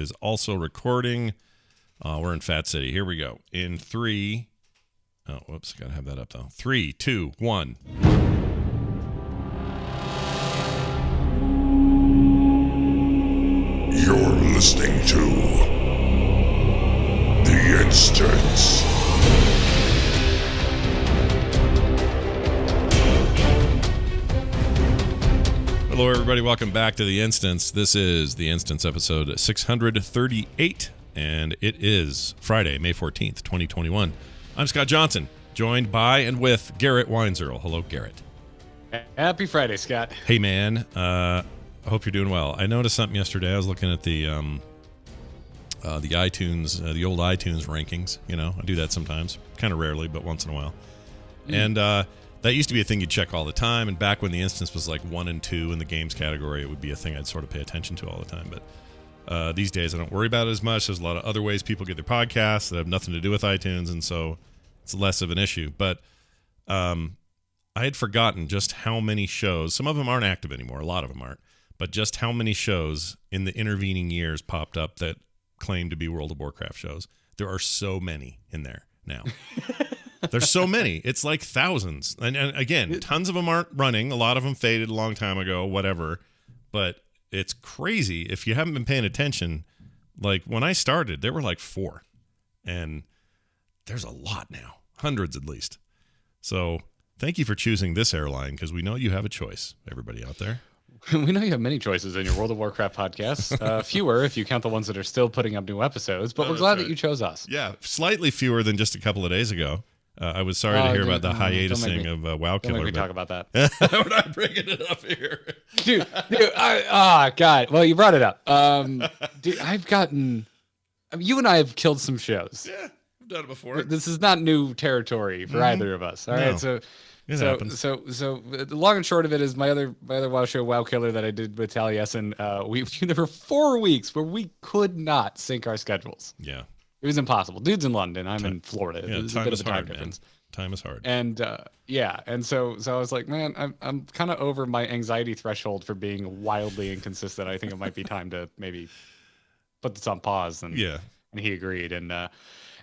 is also recording. We're in Fat City. Here we go. In 3. Oh, whoops. Got to have that up, though. 3, 2, 1. You're listening to The Instance. Hello, everybody. Welcome back to The Instance. This is The Instance episode 638, and it is Friday, May 14th, 2021. I'm Scott Johnson, joined by and with Garrett Weinzierl. Hello, Garrett. Happy Friday, Scott. Hey, man. I hope you're doing well. I noticed something yesterday. I was looking at the iTunes, the old iTunes rankings. You know, I do that sometimes, kind of rarely, but once in a while. And that used to be a thing you'd check all the time. And back when The Instance was like 1 and 2 in the games category, it would be a thing I'd sort of pay attention to all the time. But these days, I don't worry about it as much. There's a lot of other ways people get their podcasts that have nothing to do with iTunes, and so it's less of an issue. But I had forgotten just how many shows. Some of them aren't active anymore. A lot of them aren't. But just how many shows in the intervening years popped up that claim to be World of Warcraft shows. There are so many in there now. There's so many. It's like thousands. And again, tons of them aren't running. A lot of them faded a long time ago, whatever. But it's crazy. If you haven't been paying attention, like when I started, there were like 4. And there's a lot now. Hundreds at least. So thank you for choosing this airline, because we know you have a choice, everybody out there. We know you have many choices in your World of Warcraft podcast. Fewer if you count the ones that are still putting up new episodes, but we're glad that you chose us. Yeah, slightly fewer than just a couple of days ago. I was sorry to hear about the hiatusing of WoW Killer. Don't make me talk about that. We're not bringing it up here. Dude, God. Well, you brought it up. Dude, you and I have killed some shows. Yeah, I've done it before. This is not new territory for either of us. All right, so the long and short of it is my other WoW show, WoW Killer, that I did with Taliesin. There were 4 weeks where we could not sync our schedules. Yeah, it was impossible. Dude's in London. I'm in Florida. Yeah, There's time a bit is of a hard, time difference. man. Time is hard. And so I was like, man, I'm kind of over my anxiety threshold for being wildly inconsistent. I think it might be time to maybe put this on pause. And he agreed. And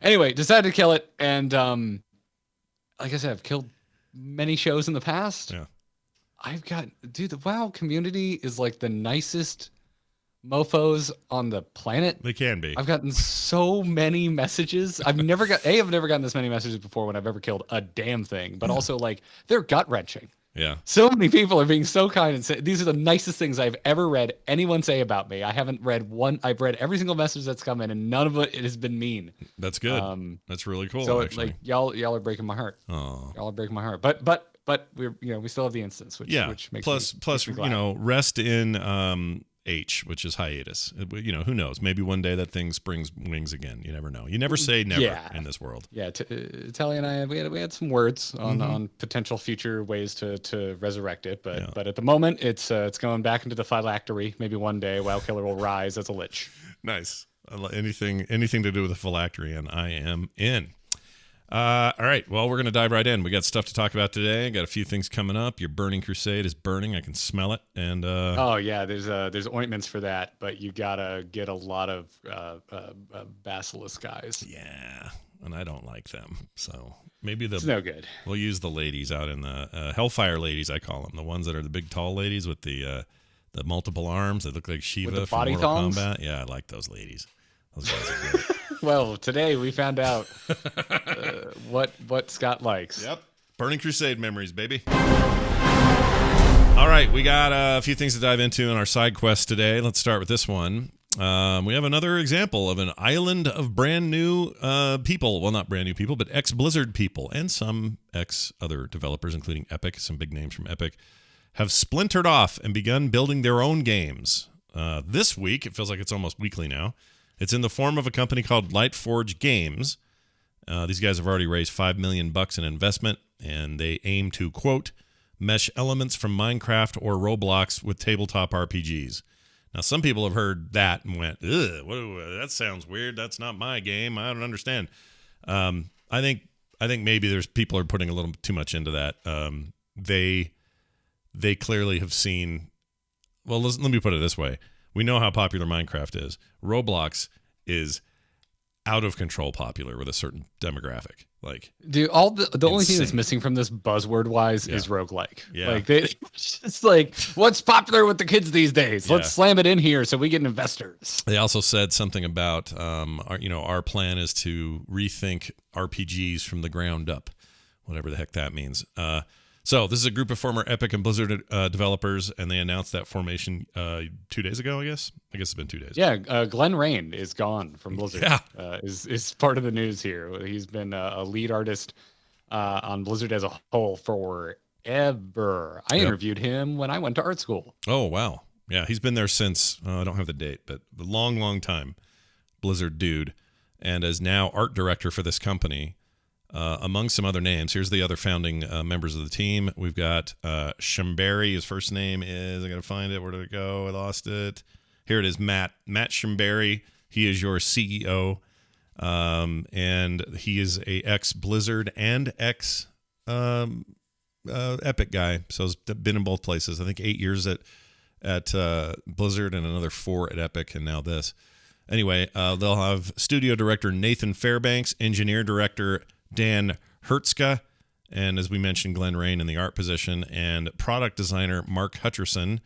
anyway, decided to kill it. And like I said, I've killed many shows in the past. Yeah, the WoW community is like the nicest mofos on the planet. They can be. I've gotten so many messages. I've never gotten this many messages before when I've ever killed a damn thing, but also like they're gut wrenching. Yeah. So many people are being so kind and say these are the nicest things I've ever read anyone say about me. I haven't read one. I've read every single message that's come in, and none of it has been mean. That's good. That's really cool. So actually. like y'all are breaking my heart. Oh, y'all are breaking my heart. But we still have the instance, which makes plus me glad. Rest in H, which is hiatus. Who knows? Maybe one day that thing springs wings again. You never know. You never say never in this world. Yeah, Telly and I, we had some words on potential future ways to resurrect it, but at the moment it's going back into the phylactery. Maybe one day WoW Killer will rise as a lich. Nice. Anything to do with the phylactery, and I am in. All right. Well, we're going to dive right in. We got stuff to talk about today. Got a few things coming up. Your burning crusade is burning. I can smell it. And oh yeah, there's ointments for that, but you gotta get a lot of basilisk guys. Yeah, and I don't like them. So maybe it's no good. We'll use the ladies out in the Hellfire ladies. I call them the ones that are the big tall ladies with the multiple arms. They look like Shiva from Mortal Kombat. Yeah, I like those ladies. Those guys are great. Well, today we found out what Scott likes. Yep. Burning Crusade memories, baby. All right, we got a few things to dive into in our side quest today. Let's start with this one. We have another example of an island of brand new people. Well, not brand new people, but ex-Blizzard people and some ex-other developers, including Epic. Some big names from Epic have splintered off and begun building their own games. This week, it feels like it's almost weekly now. It's in the form of a company called Lightforge Games. These guys have already raised $5 million in investment, and they aim to, quote, mesh elements from Minecraft or Roblox with tabletop RPGs. Now, some people have heard that and went, ugh, that sounds weird. That's not my game. I don't understand. I think maybe there's people are putting a little too much into that. They clearly have seen. Well, let me put it this way. We know how popular Minecraft is. Roblox is out of control popular with a certain demographic. Like, dude, the only thing that's missing from this buzzword wise is roguelike. Yeah. Like it's like, what's popular with the kids these days? Let's slam it in here so we get investors. They also said something about our plan is to rethink RPGs from the ground up, whatever the heck that means. So this is a group of former Epic and Blizzard developers, and they announced that formation 2 days ago, I guess. I guess it's been 2 days. Yeah, Glenn Rain is gone from Blizzard. Yeah. Is part of the news here. He's been a lead artist on Blizzard as a whole forever. I interviewed him when I went to art school. Oh, wow. Yeah, he's been there since, I don't have the date, but a long, long time. Blizzard dude. And is now art director for this company. Among some other names, here's the other founding members of the team. We've got Shambari. His first name is, I got to find it. Where did it go? I lost it. Here it is, Matt Shambari. He is your CEO, and he is a ex-Blizzard and ex-Epic guy. So he's been in both places. I think 8 years at Blizzard and another 4 at Epic, and now this. Anyway, they'll have studio director Nathan Fairbanks, engineer director Dan Hertzka, and as we mentioned, Glenn Rain in the art position, and product designer Mark Hutcherson.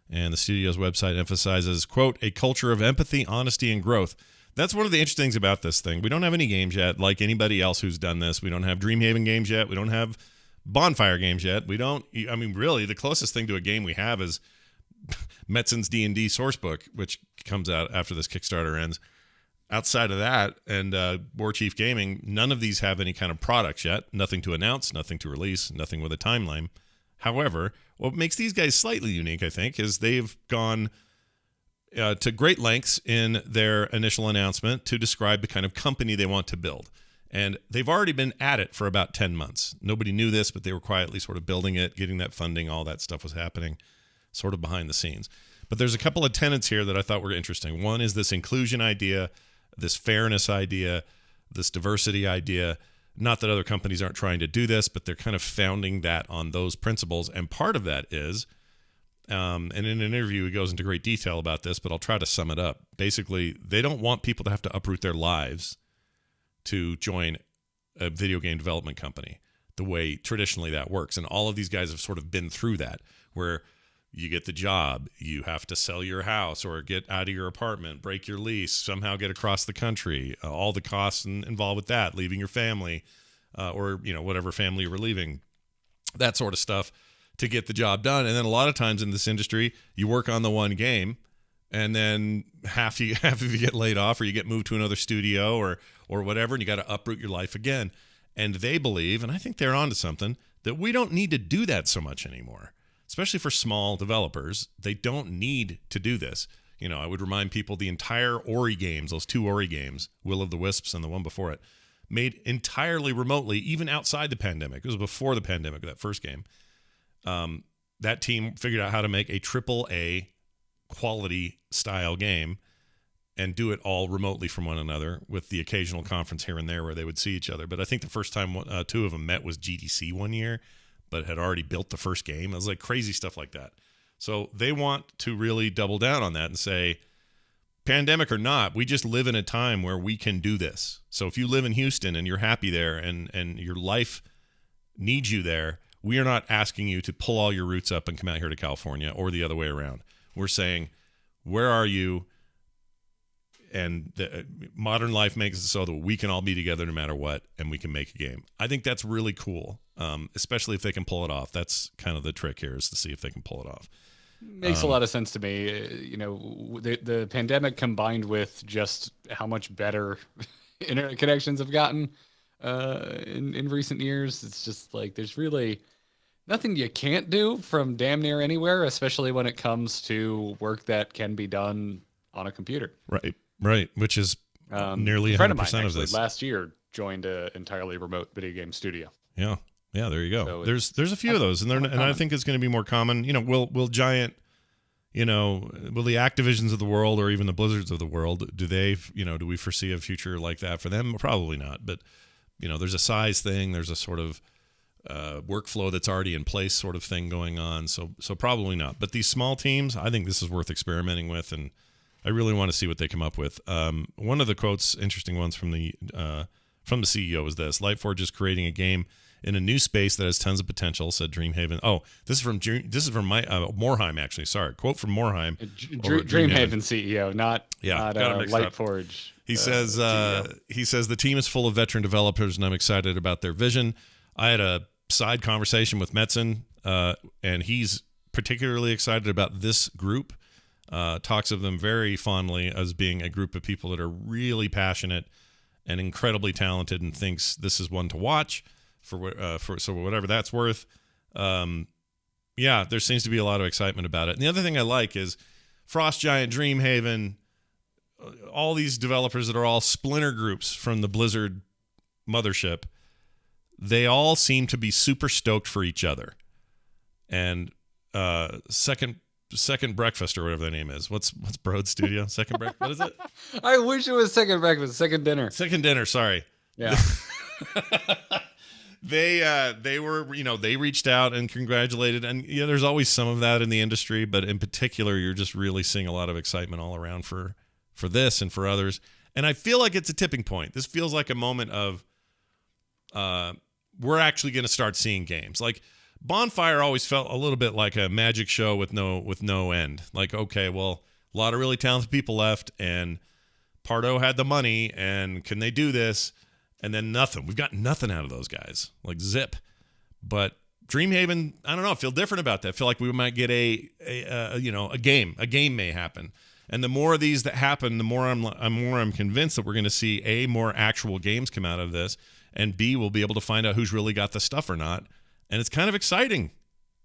And the studio's website emphasizes, quote, a culture of empathy, honesty, and growth. That's one of the interesting things about this thing. We don't have any games yet, like anybody else who's done this. We don't have Dreamhaven games yet. We don't have Bonfire games yet. Really, the closest thing to a game we have is Metzin's D&D sourcebook, which comes out after this Kickstarter ends. Outside of that, and War Chief Gaming, none of these have any kind of products yet. Nothing to announce, nothing to release, nothing with a timeline. However, what makes these guys slightly unique, I think, is they've gone to great lengths in their initial announcement to describe the kind of company they want to build. And they've already been at it for about 10 months. Nobody knew this, but they were quietly sort of building it, getting that funding, all that stuff was happening sort of behind the scenes. But there's a couple of tenets here that I thought were interesting. One is this inclusion idea, this fairness idea, this diversity idea. Not that other companies aren't trying to do this, but they're kind of founding that on those principles. And part of that is, and in an interview he goes into great detail about this, but I'll try to sum it up. Basically, they don't want people to have to uproot their lives to join a video game development company the way traditionally that works. And all of these guys have sort of been through that, where you get the job, you have to sell your house or get out of your apartment, break your lease, somehow get across the country, all the costs involved with that, leaving your family, or whatever family you were leaving, that sort of stuff to get the job done. And then a lot of times in this industry, you work on the one game, and then half of you get laid off, or you get moved to another studio or whatever, and you got to uproot your life again. And they believe, and I think they're onto something, that we don't need to do that so much anymore. Especially for small developers, they don't need to do this. I would remind people the entire Ori games, those 2 Ori games, Will of the Wisps and the one before it, made entirely remotely, even outside the pandemic. It was before the pandemic, that first game. That team figured out how to make a AAA quality style game and do it all remotely from one another, with the occasional conference here and there where they would see each other. But I think the first time 2 of them met was GDC one year, but had already built the first game. It was like crazy stuff like that. So they want to really double down on that and say, pandemic or not, we just live in a time where we can do this. So if you live in Houston and you're happy there and your life needs you there, we are not asking you to pull all your roots up and come out here to California or the other way around. We're saying, where are you? And modern life makes it so that we can all be together no matter what, and we can make a game. I think that's really cool, especially if they can pull it off. That's kind of the trick here, is to see if they can pull it off. Makes a lot of sense to me. The pandemic combined with just how much better internet connections have gotten in recent years. It's just like there's really nothing you can't do from damn near anywhere, especially when it comes to work that can be done on a computer. Right, which is nearly 100% a friend of mine, of this. Last year joined an entirely remote video game studio. Yeah, there you go. So there's a few of those, and I think it's going to be more common. Will giant, will the Activisions of the world or even the Blizzards of the world, do we foresee a future like that for them? Probably not. But there's a size thing. There's a sort of workflow that's already in place sort of thing going on. So probably not. But these small teams, I think this is worth experimenting with, and I really want to see what they come up with. One of the quotes, interesting ones from the CEO was this: Lightforge is creating a game in a new space that has tons of potential, said Dreamhaven. Oh, this is from Morheim, actually. Sorry. Quote from Morheim. Dreamhaven CEO, not Lightforge. He says the team is full of veteran developers, and I'm excited about their vision. I had a side conversation with Metzen, and he's particularly excited about this group. Talks of them very fondly as being a group of people that are really passionate and incredibly talented, and thinks this is one to watch so whatever that's worth. There seems to be a lot of excitement about it. And the other thing I like is Frost Giant, Dreamhaven, all these developers that are all splinter groups from the Blizzard mothership. They all seem to be super stoked for each other. And second breakfast or whatever their name is. What's Broad Studio? Second breakfast. What is it? I wish it was second breakfast. Second dinner. Second dinner. Sorry. Yeah. They were, they reached out and congratulated, and there's always some of that in the industry, but in particular, you're just really seeing a lot of excitement all around for this and for others. And I feel like it's a tipping point. This feels like a moment of we're actually going to start seeing games. Like Bonfire always felt a little bit like a magic show with no end. Like, okay, well, a lot of really talented people left, and Pardo had the money, and can they do this? And then nothing. We've got nothing out of those guys. Like zip. But Dreamhaven, I don't know. I feel different about that. I feel like we might get a game. A game may happen. And the more of these that happen, the more I'm convinced that we're going to see A, more actual games come out of this, and B, we'll be able to find out who's really got the stuff or not. And it's kind of exciting.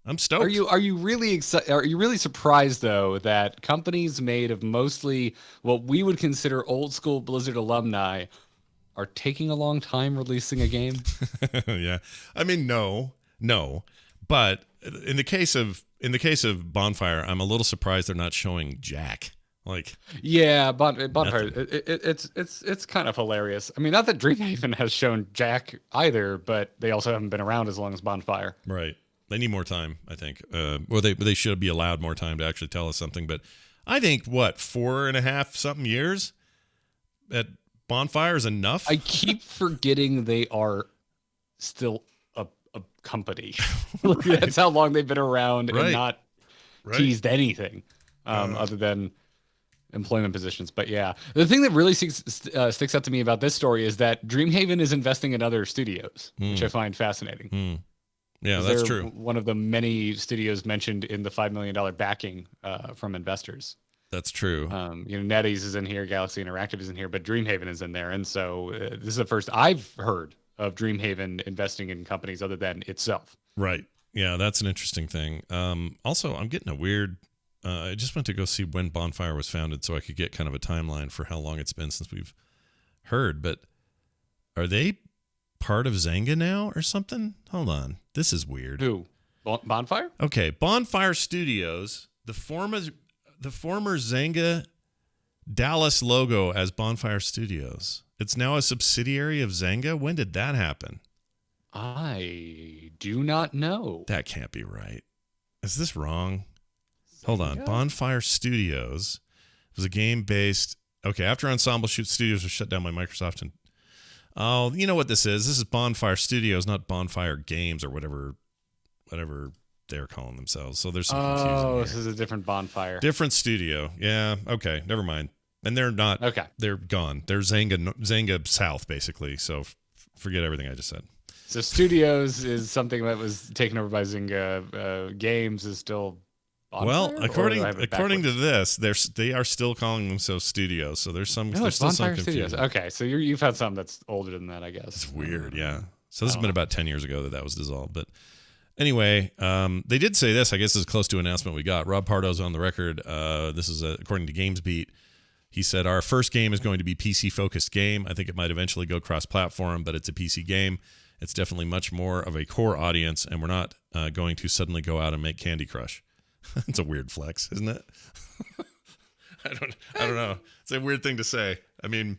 I'm stoked. Are you really excited? Are you really surprised though that companies made of mostly what we would consider old school Blizzard alumni are taking a long time releasing a game? Yeah. I mean, no. But in the case of Bonfire, I'm a little surprised they're not showing Jack. Like, yeah, Bonfire. It's kind of hilarious. I mean, not that Dreamhaven has shown Jack either, but they also haven't been around as long as Bonfire. Right. They need more time, I think. Or they should be allowed more time to actually tell us something. But I think 4.5 something years at Bonfire is enough. I keep forgetting they are still a company. Right. That's how long they've been around and not teased anything other than employment positions. But yeah, the thing that really sticks out to me about this story is that Dreamhaven is investing in other studios, which I find fascinating. Yeah, that's true. One of the many studios mentioned in the $5 million backing from investors. That's true. NetEase is in here, Galaxy Interactive is in here, but Dreamhaven is in there. And so this is the first I've heard of Dreamhaven investing in companies other than itself. Right. Yeah, that's an interesting thing. Also, I'm getting a weird... I just went to go see when Bonfire was founded so I could get kind of a timeline for how long it's been since we've heard. But are they part of Zynga now or something? Hold on. This is weird. Who? Bonfire? Okay. Bonfire Studios, the former Zynga Dallas logo as Bonfire Studios. It's now a subsidiary of Zynga. When did that happen? I do not know. That can't be right. Is this wrong? Hold on. Bonfire Studios was a game based... Okay, after Ensemble Shoot Studios was shut down by Microsoft. And oh, you know what this is? This is Bonfire Studios, not Bonfire Games or whatever they're calling themselves. So there's some confusion here. This is a different Bonfire. Different studio. Yeah, okay, never mind. And they're not... Okay. They're gone. They're Zynga South, basically. So forget everything I just said. So Studios is something that was taken over by Zynga. Games is still... Bonfire, well, according to this, they are still calling themselves Studios. So there's some Bonfire some confusion. Studios. Okay, so you've had something that's older than that, I guess. It's weird, yeah. So this has been about 10 years ago that was dissolved. But anyway, they did say this. I guess this is close to an announcement we got. Rob Pardo's on the record. This is according to GamesBeat. He said, our first game is going to be PC-focused game. I think it might eventually go cross-platform, but it's a PC game. It's definitely much more of a core audience, and we're not going to suddenly go out and make Candy Crush. It's a weird flex, isn't it? I don't know. It's a weird thing to say. I mean,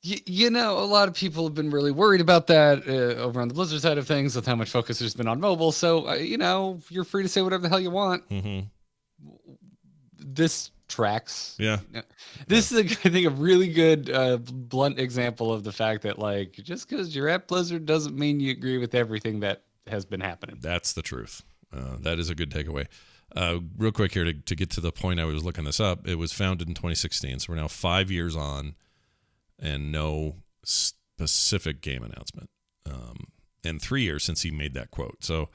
You know, a lot of people have been really worried about that over on the Blizzard side of things with how much focus there's been on mobile. So, you know, you're free to say whatever the hell you want. Mm-hmm. This tracks. Yeah. This is, I think, a really good blunt example of the fact that, like, just because you're at Blizzard doesn't mean you agree with everything that has been happening. That's the truth. That is a good takeaway. Real quick here to get to the point, I was looking this up. It was founded in 2016, so we're now 5 years on, and no specific game announcement. And 3 years since he made that quote. So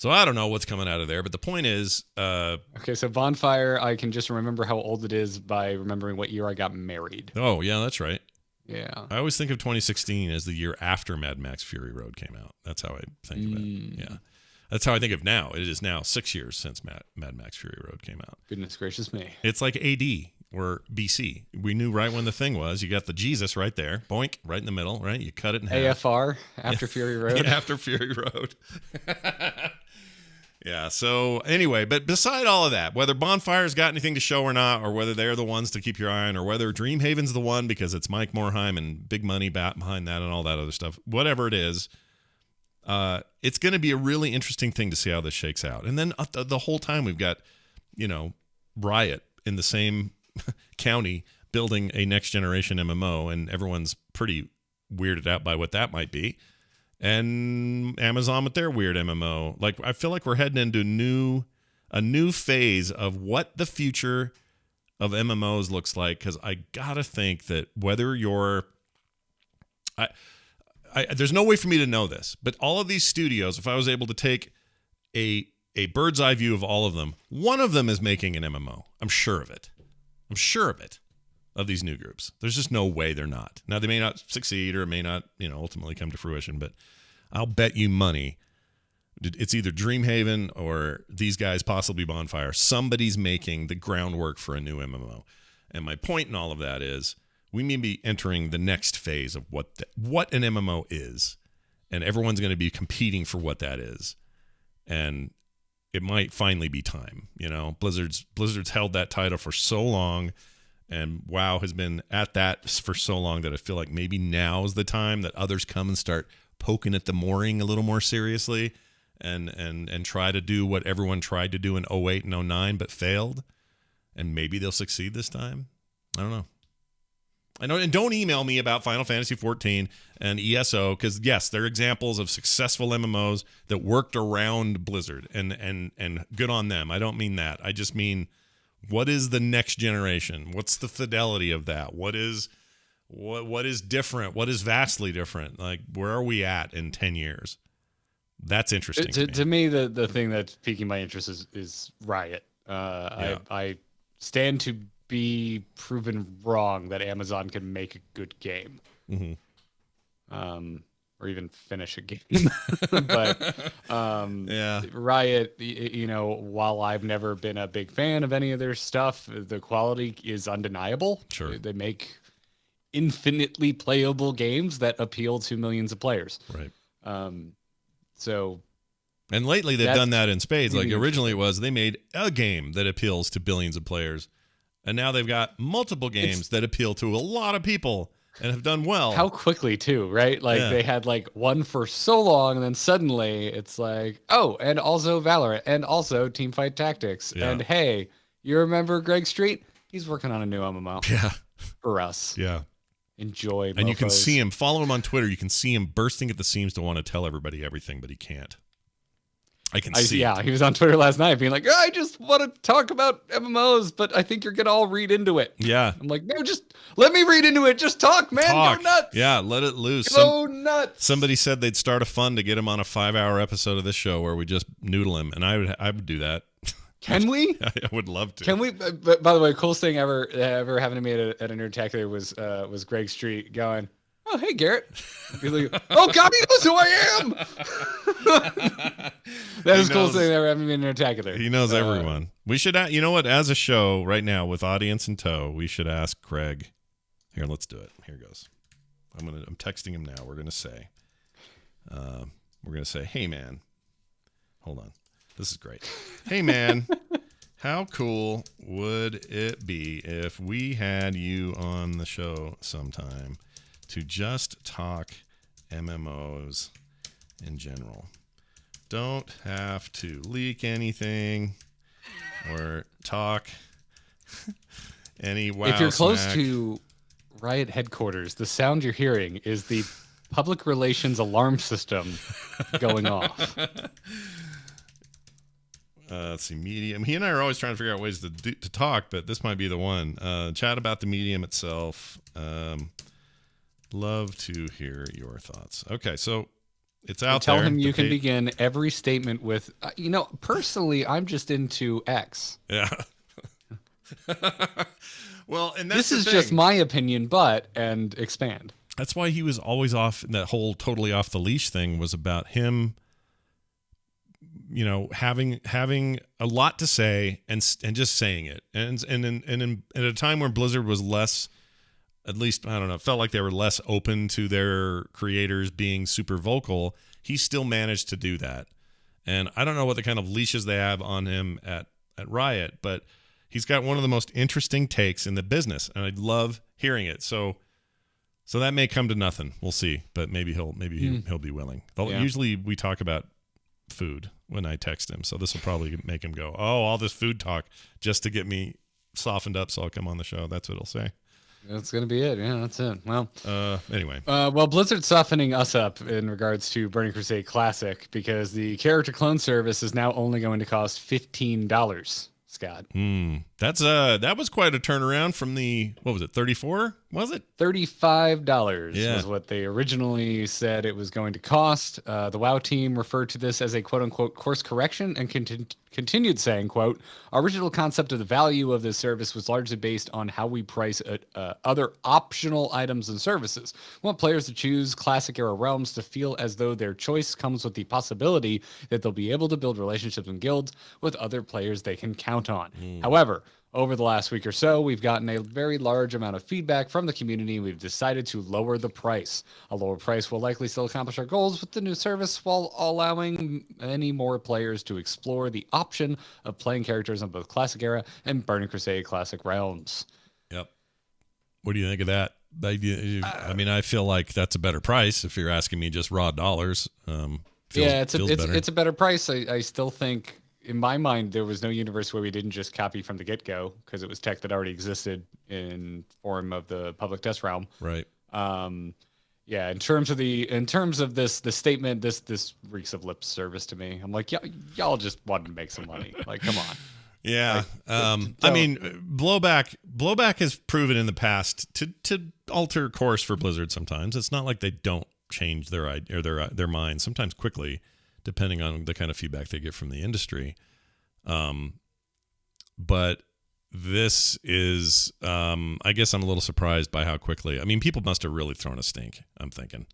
I don't know what's coming out of there, but the point is... okay, so Bonfire, I can just remember how old it is by remembering what year I got married. Oh, yeah, that's right. Yeah. I always think of 2016 as the year after Mad Max Fury Road came out. That's how I think of it. Yeah. That's how I think of now. It is now 6 years since Mad Max Fury Road came out. Goodness gracious me. It's like AD or BC. We knew right when the thing was. You got the Jesus right there. Boink, right in the middle, right? You cut it in half. AFR, after Fury Road. Yeah, after Fury Road. Yeah, so anyway, but beside all of that, whether Bonfire's got anything to show or not, or whether they're the ones to keep your eye on, or whether Dreamhaven's the one because it's Mike Morhaime and big money behind that and all that other stuff, whatever it is, it's going to be a really interesting thing to see how this shakes out. And then the whole time we've got, you know, Riot in the same county building a next generation MMO, and everyone's pretty weirded out by what that might be. And Amazon with their weird MMO. Like, I feel like we're heading into a new phase of what the future of MMOs looks like, because I gotta think that whether you're there's no way for me to know this, but all of these studios, if I was able to take a bird's eye view of all of them, one of them is making an MMO. I'm sure of it. Of these new groups. There's just no way they're not. Now, they may not succeed, or it may not, you know, ultimately come to fruition, but I'll bet you money it's either Dreamhaven or these guys, possibly Bonfire. Somebody's making the groundwork for a new MMO. And my point in all of that is we may be entering the next phase of what an MMO is, and everyone's going to be competing for what that is. And it might finally be time. You know, Blizzard's held that title for so long, and WoW has been at that for so long that I feel like maybe now's the time that others come and start poking at the mooring a little more seriously, and try to do what everyone tried to do in 08 and 09 but failed, and maybe they'll succeed this time. I don't know. And don't email me about Final Fantasy XIV and ESO, because yes, they're examples of successful MMOs that worked around Blizzard, and good on them. I don't mean that. I just mean, what is the next generation? What's the fidelity of that? What is different? What is vastly different? Like, where are we at in 10 years? That's interesting. To me, the thing that's piquing my interest is Riot. Yeah. I stand to be proven wrong that Amazon can make a good game. Mm-hmm. Or even finish a game. But yeah, Riot, you know, while I've never been a big fan of any of their stuff, the quality is undeniable. Sure. They make infinitely playable games that appeal to millions of players. Right. So, and lately they've done that in spades. Like, originally it was they made a game that appeals to billions of players, and now they've got multiple games that appeal to a lot of people and have done well. How quickly too, right? Like, they had like one for so long, and then suddenly it's like, oh, and also Valorant, and also Teamfight Tactics, and hey, you remember Greg Street? He's working on a new MMO. Yeah, for us. Yeah. Enjoy. And you can see him, follow him on Twitter. You can see him bursting at the seams to want to tell everybody everything, but he can't. I can see. Yeah, he was on Twitter last night being like, I just want to talk about MMOs, but I think you're going to all read into it. Yeah. I'm like, no, just let me read into it. Just talk, man. Go nuts. Yeah, let it loose. Go nuts. Somebody said they'd start a fund to get him on a 5-hour episode of this show where we just noodle him, and I would do that. Can we? I would love to. Can we? But by the way, coolest thing ever happened to me at a Nerdtacular was Greg Street going, oh, hey, Garrett. He's like, oh, God, he knows who I am. That was the coolest thing ever happened to me at Nerdtacular. He knows everyone. We should, you know what, as a show right now with audience in tow, we should ask Craig. Here, let's do it. Here goes. I'm texting him now. We're going to say, hey, man. Hold on. This is great. Hey, man, how cool would it be if we had you on the show sometime? to just talk MMOs in general. Don't have to leak anything or talk any WoW If you're close smack. to Riot headquarters, the sound you're hearing is the public relations alarm system going off. Let's see, medium. He and I are always trying to figure out ways to talk, but this might be the one. Chat about the medium itself. Love to hear your thoughts. Okay, so it's out Tell there. him you can begin every statement with, personally, I'm just into X. Yeah. Well, and that's this is just my opinion, and expand. That's why he was always off. That whole totally off the leash thing was about him, having a lot to say and just saying it. And at a time where Blizzard was less, at least, I don't know, felt like they were less open to their creators being super vocal, he still managed to do that. And I don't know what the kind of leashes they have on him at Riot, but he's got one of the most interesting takes in the business, and I love hearing it. So that may come to nothing. We'll see, but maybe he'll be willing. Usually we talk about food when I text him, so this will probably make him go, "Oh, all this food talk just to get me softened up, so I'll come on the show." That's what he'll say. That's gonna be it. Yeah, that's it. Well, anyway. Well, Blizzard's softening us up in regards to Burning Crusade Classic because the character clone service is now only going to cost $15. Scott. That was quite a turnaround from the, what was it, 34? Was it? $35 was what they originally said it was going to cost. The WoW team referred to this as a quote-unquote course correction and continued saying, quote, "Our original concept of the value of this service was largely based on how we price other optional items and services. We want players to choose classic-era realms to feel as though their choice comes with the possibility that they'll be able to build relationships and guilds with other players they can count on. However, over the last week or so, we've gotten a very large amount of feedback from the community, and we've decided to lower the price. A lower price will likely still accomplish our goals with the new service while allowing many more players to explore the option of playing characters on both Classic Era and Burning Crusade Classic realms." Yep. What do you think of that? I mean, I feel like that's a better price if you're asking me just raw dollars. It's a better price. I still think, in my mind, there was no universe where we didn't just copy from the get-go because it was tech that already existed in form of the public test realm. Right. In terms of the statement, this reeks of lip service to me. I'm like, y'all just wanted to make some money. Like, come on. Yeah. I mean, blowback has proven in the past to alter course for Blizzard sometimes. It's not like they don't change their minds, sometimes quickly, depending on the kind of feedback they get from the industry. But this is, I guess I'm a little surprised by how quickly. I mean, people must have really thrown a stink, I'm thinking,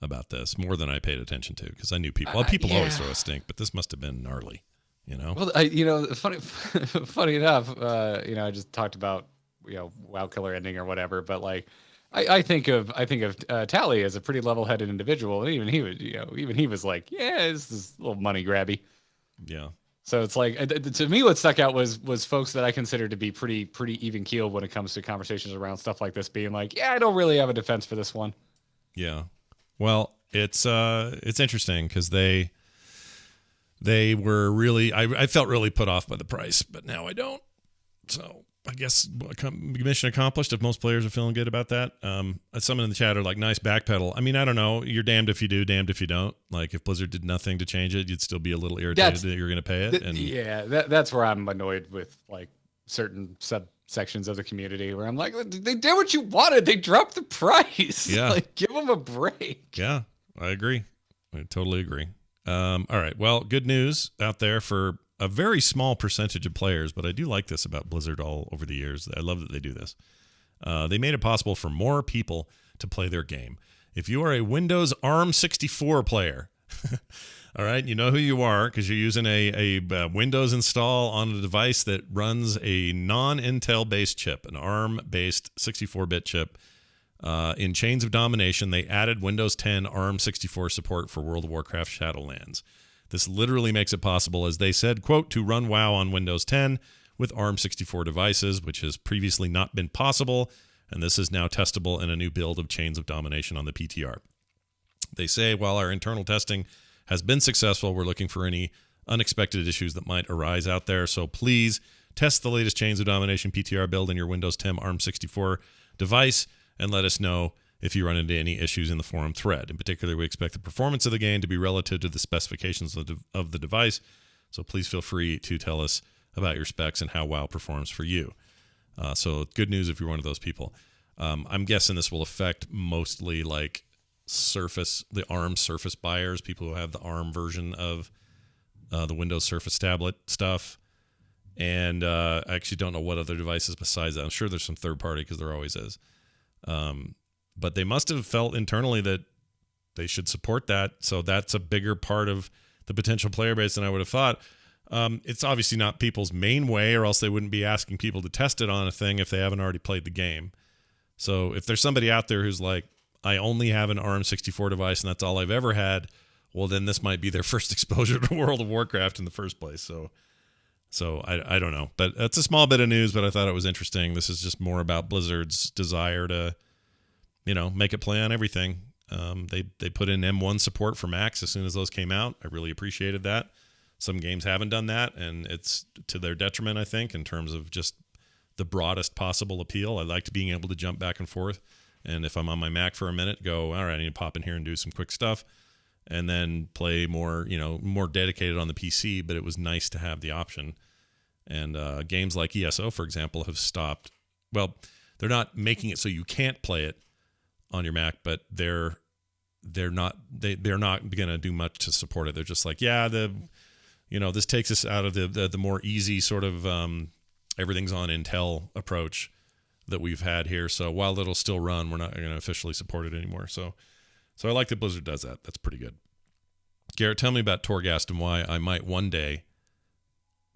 about this, more than I paid attention to, because I knew people. Well, people always throw a stink, but this must have been gnarly, Well, funny enough, I just talked about, WoW Killer ending or whatever, but like, I think of Tally as a pretty level-headed individual, and even he was like, yeah, this is a little money grabby. Yeah. So it's like, to me, what stuck out was folks that I consider to be pretty even keeled when it comes to conversations around stuff like this, being like, yeah, I don't really have a defense for this one. Yeah. Well, it's interesting because they were really, I felt really put off by the price, but now I don't. So I guess mission accomplished if most players are feeling good about that. Someone in the chat are like, nice backpedal. I mean, I don't know. You're damned if you do, damned if you don't. Like, if Blizzard did nothing to change it, you'd still be a little irritated that you're going to pay it. That's where I'm annoyed with, like, certain subsections of the community where I'm like, they did what you wanted. They dropped the price. Yeah. Like, give them a break. Yeah, I agree. I totally agree. All right. Well, good news out there for a very small percentage of players, but I do like this about Blizzard all over the years. I love that they do this. They made it possible for more people to play their game. If you are a Windows ARM64 player, all right, you know who you are because you're using a Windows install on a device that runs a non-Intel-based chip, an ARM-based 64-bit chip. In Chains of Domination, they added Windows 10 ARM64 support for World of Warcraft Shadowlands. This literally makes it possible, as they said, quote, to run WoW on Windows 10 with ARM64 devices, which has previously not been possible. and this is now testable in a new build of Chains of Domination on the PTR. They say, while our internal testing has been successful, we're looking for any unexpected issues that might arise out there. So please test the latest Chains of Domination PTR build in your Windows 10 ARM64 device and let us know if you run into any issues in the forum thread. In particular, we expect the performance of the game to be relative to the specifications of the device. So please feel free to tell us about your specs and how WoW performs for you. So good news if you're one of those people. I'm guessing this will affect mostly like the ARM Surface buyers, people who have the ARM version of the Windows Surface tablet stuff. And I actually don't know what other devices besides that. I'm sure there's some third party because there always is. But they must have felt internally that they should support that. So that's a bigger part of the potential player base than I would have thought. It's obviously not people's main way, or else they wouldn't be asking people to test it on a thing if they haven't already played the game. So if there's somebody out there who's like, I only have an ARM64 device and that's all I've ever had, well, then this might be their first exposure to World of Warcraft in the first place. So I don't know. But that's a small bit of news, but I thought it was interesting. This is just more about Blizzard's desire to, make it play on everything. They put in M1 support for Macs as soon as those came out. I really appreciated that. Some games haven't done that, and it's to their detriment, I think, in terms of just the broadest possible appeal. I liked being able to jump back and forth, and if I'm on my Mac for a minute, go, all right, I need to pop in here and do some quick stuff, and then play more, more dedicated on the PC, but it was nice to have the option. And games like ESO, for example, have stopped. Well, they're not making it so you can't play it on your Mac, but they're not going to do much to support it. They're just like, this takes us out of the more easy sort of everything's on Intel approach that we've had here. So while it'll still run, we're not going to officially support it anymore. So I like that Blizzard does that. That's pretty good. Garrett, tell me about Torghast and why I might one day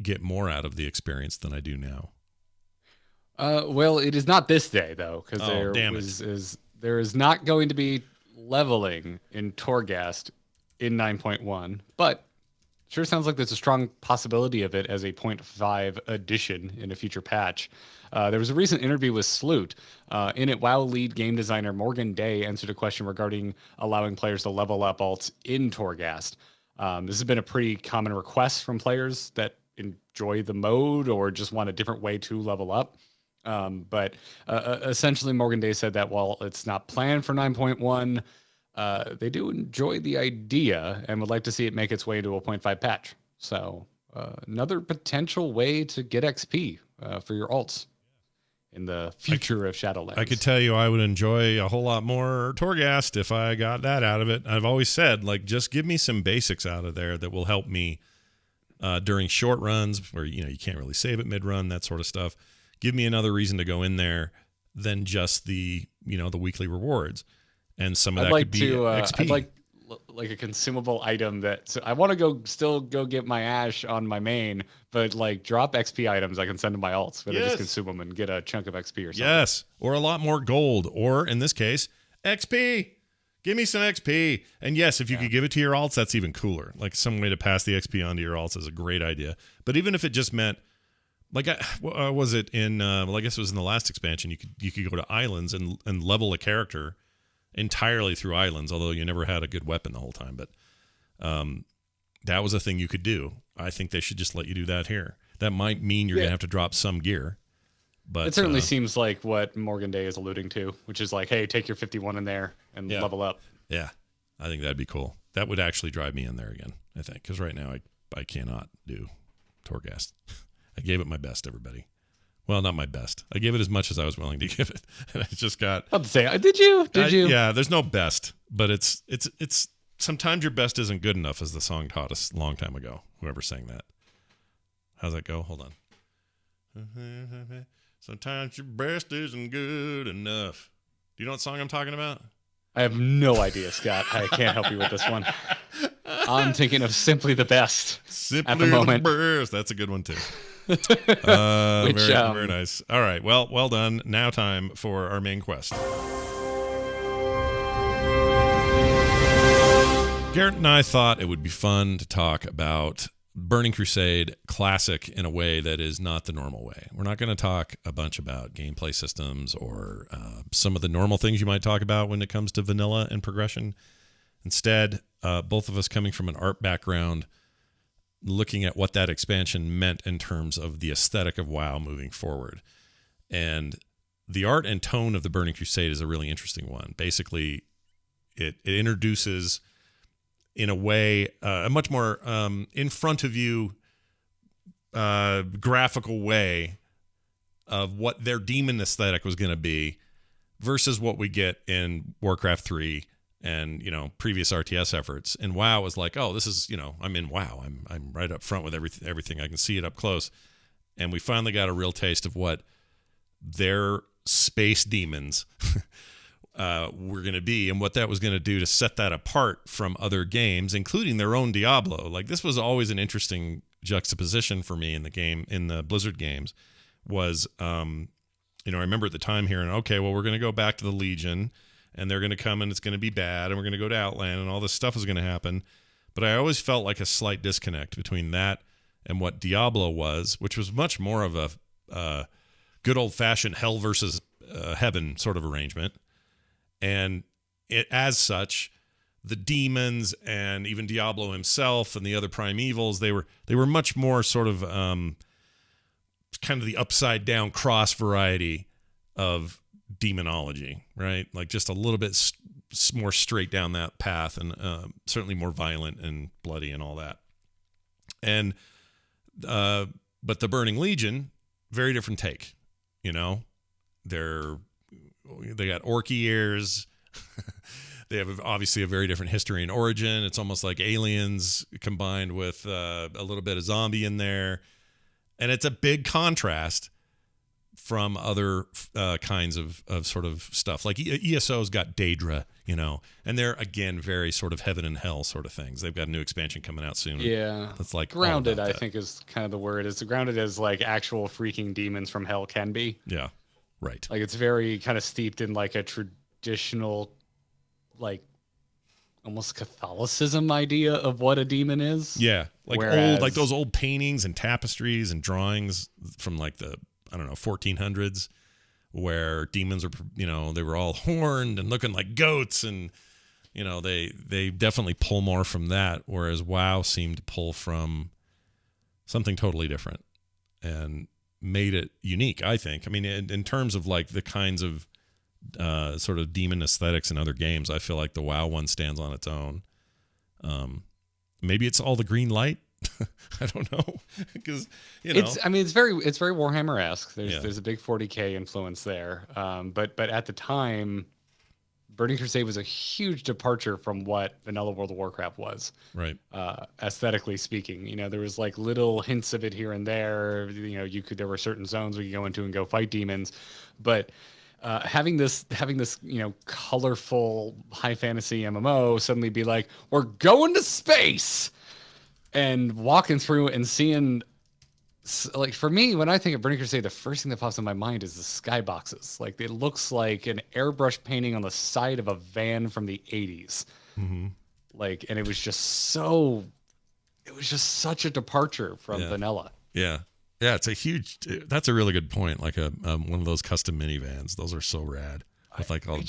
get more out of the experience than I do now. Well, it is not this day though, because there is not going to be leveling in Torghast in 9.1, but sure sounds like there's a strong possibility of it as a 0.5 addition in a future patch. There was a recent interview with Sloot. In it, WoW lead game designer Morgan Day answered a question regarding allowing players to level up alts in Torghast. This has been a pretty common request from players that enjoy the mode or just want a different way to level up. But essentially, Morgan Day said that while it's not planned for 9.1, they do enjoy the idea and would like to see it make its way into a 0.5 patch. So another potential way to get XP for your alts in the future of Shadowlands. I could tell you I would enjoy a whole lot more Torghast if I got that out of it. I've always said, just give me some basics out of there that will help me during short runs where, you can't really save it mid-run, that sort of stuff. Give me another reason to go in there than just the weekly rewards. And some of that could be XP. I'd like a consumable item so I want to still go get my Ash on my main, but drop XP items I can send to my alts, but I just consume them and get a chunk of XP or something. Yes, or a lot more gold, or in this case, XP. Give me some XP. And yes, if you could give it to your alts, that's even cooler. Some way to pass the XP onto your alts is a great idea. But even if it just meant, was it in? I guess it was in the last expansion. You could go to islands and level a character entirely through islands, although you never had a good weapon the whole time. But that was a thing you could do. I think they should just let you do that here. That might mean you're going to have to drop some gear. But it certainly seems like what Morgan Day is alluding to, which is hey, take your 51 in there and level up. Yeah, I think that'd be cool. That would actually drive me in there again, I think, because right now I cannot do Torghast. I gave it my best, everybody. Well, not my best. I gave it as much as I was willing to give it. And I just got... I'll say, did you? Yeah, there's no best, but it's sometimes your best isn't good enough, as the song taught us a long time ago. Whoever sang that. How's that go? Hold on. Sometimes your best isn't good enough. Do you know what song I'm talking about? I have no idea, Scott. I can't help you with this one. I'm thinking of Simply the Best. Simply at the moment. The Best. That's a good one, too. Very nice. All right. Well done. Now time for our main quest. Garrett and I thought it would be fun to talk about Burning Crusade classic in a way that is not the normal way. We're not going to talk a bunch about gameplay systems or some of the normal things you might talk about when it comes to vanilla and progression. Instead, both of us coming from an art background, looking at what that expansion meant in terms of the aesthetic of WoW moving forward. And the art and tone of the Burning Crusade is a really interesting one. Basically, it introduces, in a way, a much more in front of you graphical way of what their demon aesthetic was going to be versus what we get in Warcraft 3 and, previous RTS efforts. And WoW was like, oh, this is, I'm in WoW. I'm right up front with everything. I can see it up close. And we finally got a real taste of what their space demons were going to be and what that was going to do to set that apart from other games, including their own Diablo. Like, this was always an interesting juxtaposition for me in the Blizzard games was, I remember at the time hearing, okay, well, we're going to go back to the Legion and they're going to come and it's going to be bad and we're going to go to Outland and all this stuff is going to happen. But I always felt like a slight disconnect between that and what Diablo was, which was much more of a good old-fashioned hell versus heaven sort of arrangement. And it, as such, the demons and even Diablo himself and the other primevals, they were much more sort of kind of the upside-down cross variety of demonology, right? Like just a little bit more straight down that path and certainly more violent and bloody and all that. And but the Burning Legion, very different take. They got orky ears. They have obviously a very different history and origin. It's almost like aliens combined with a little bit of zombie in there. And it's a big contrast from other kinds of sort of stuff. Like ESO's got Daedra, and they're, again, very sort of heaven and hell sort of things. They've got a new expansion coming out soon. Yeah. That's like grounded, I think is kind of the word. It's grounded as like actual freaking demons from hell can be. Yeah. Right. Like it's very kind of steeped in like a traditional, like almost Catholicism idea of what a demon is. Yeah. Like like those old paintings and tapestries and drawings from like the, 1400s, where demons are, they were all horned and looking like goats, and they definitely pull more from that, whereas WoW seemed to pull from something totally different and made it unique, I think. I mean, in terms of like the kinds of sort of demon aesthetics in other games, I feel like the WoW one stands on its own. Maybe it's all the green light. I don't know, because it's very Warhammer-esque. There's a big 40K influence there. But at the time, Burning Crusade was a huge departure from what vanilla World of Warcraft was. Right. Aesthetically speaking, there was like little hints of it here and there. There were certain zones we could go into and go fight demons, but having this colorful high fantasy MMO suddenly be like, we're going to space. And walking through and seeing, like, for me, when I think of Burning Crusade, the first thing that pops in my mind is the skyboxes. Like, it looks like an airbrush painting on the side of a van from the 80s. Mm-hmm. Like, and it was just such a departure from vanilla. Yeah. Yeah, that's a really good point. Like one of those custom minivans. Those are so rad. With like all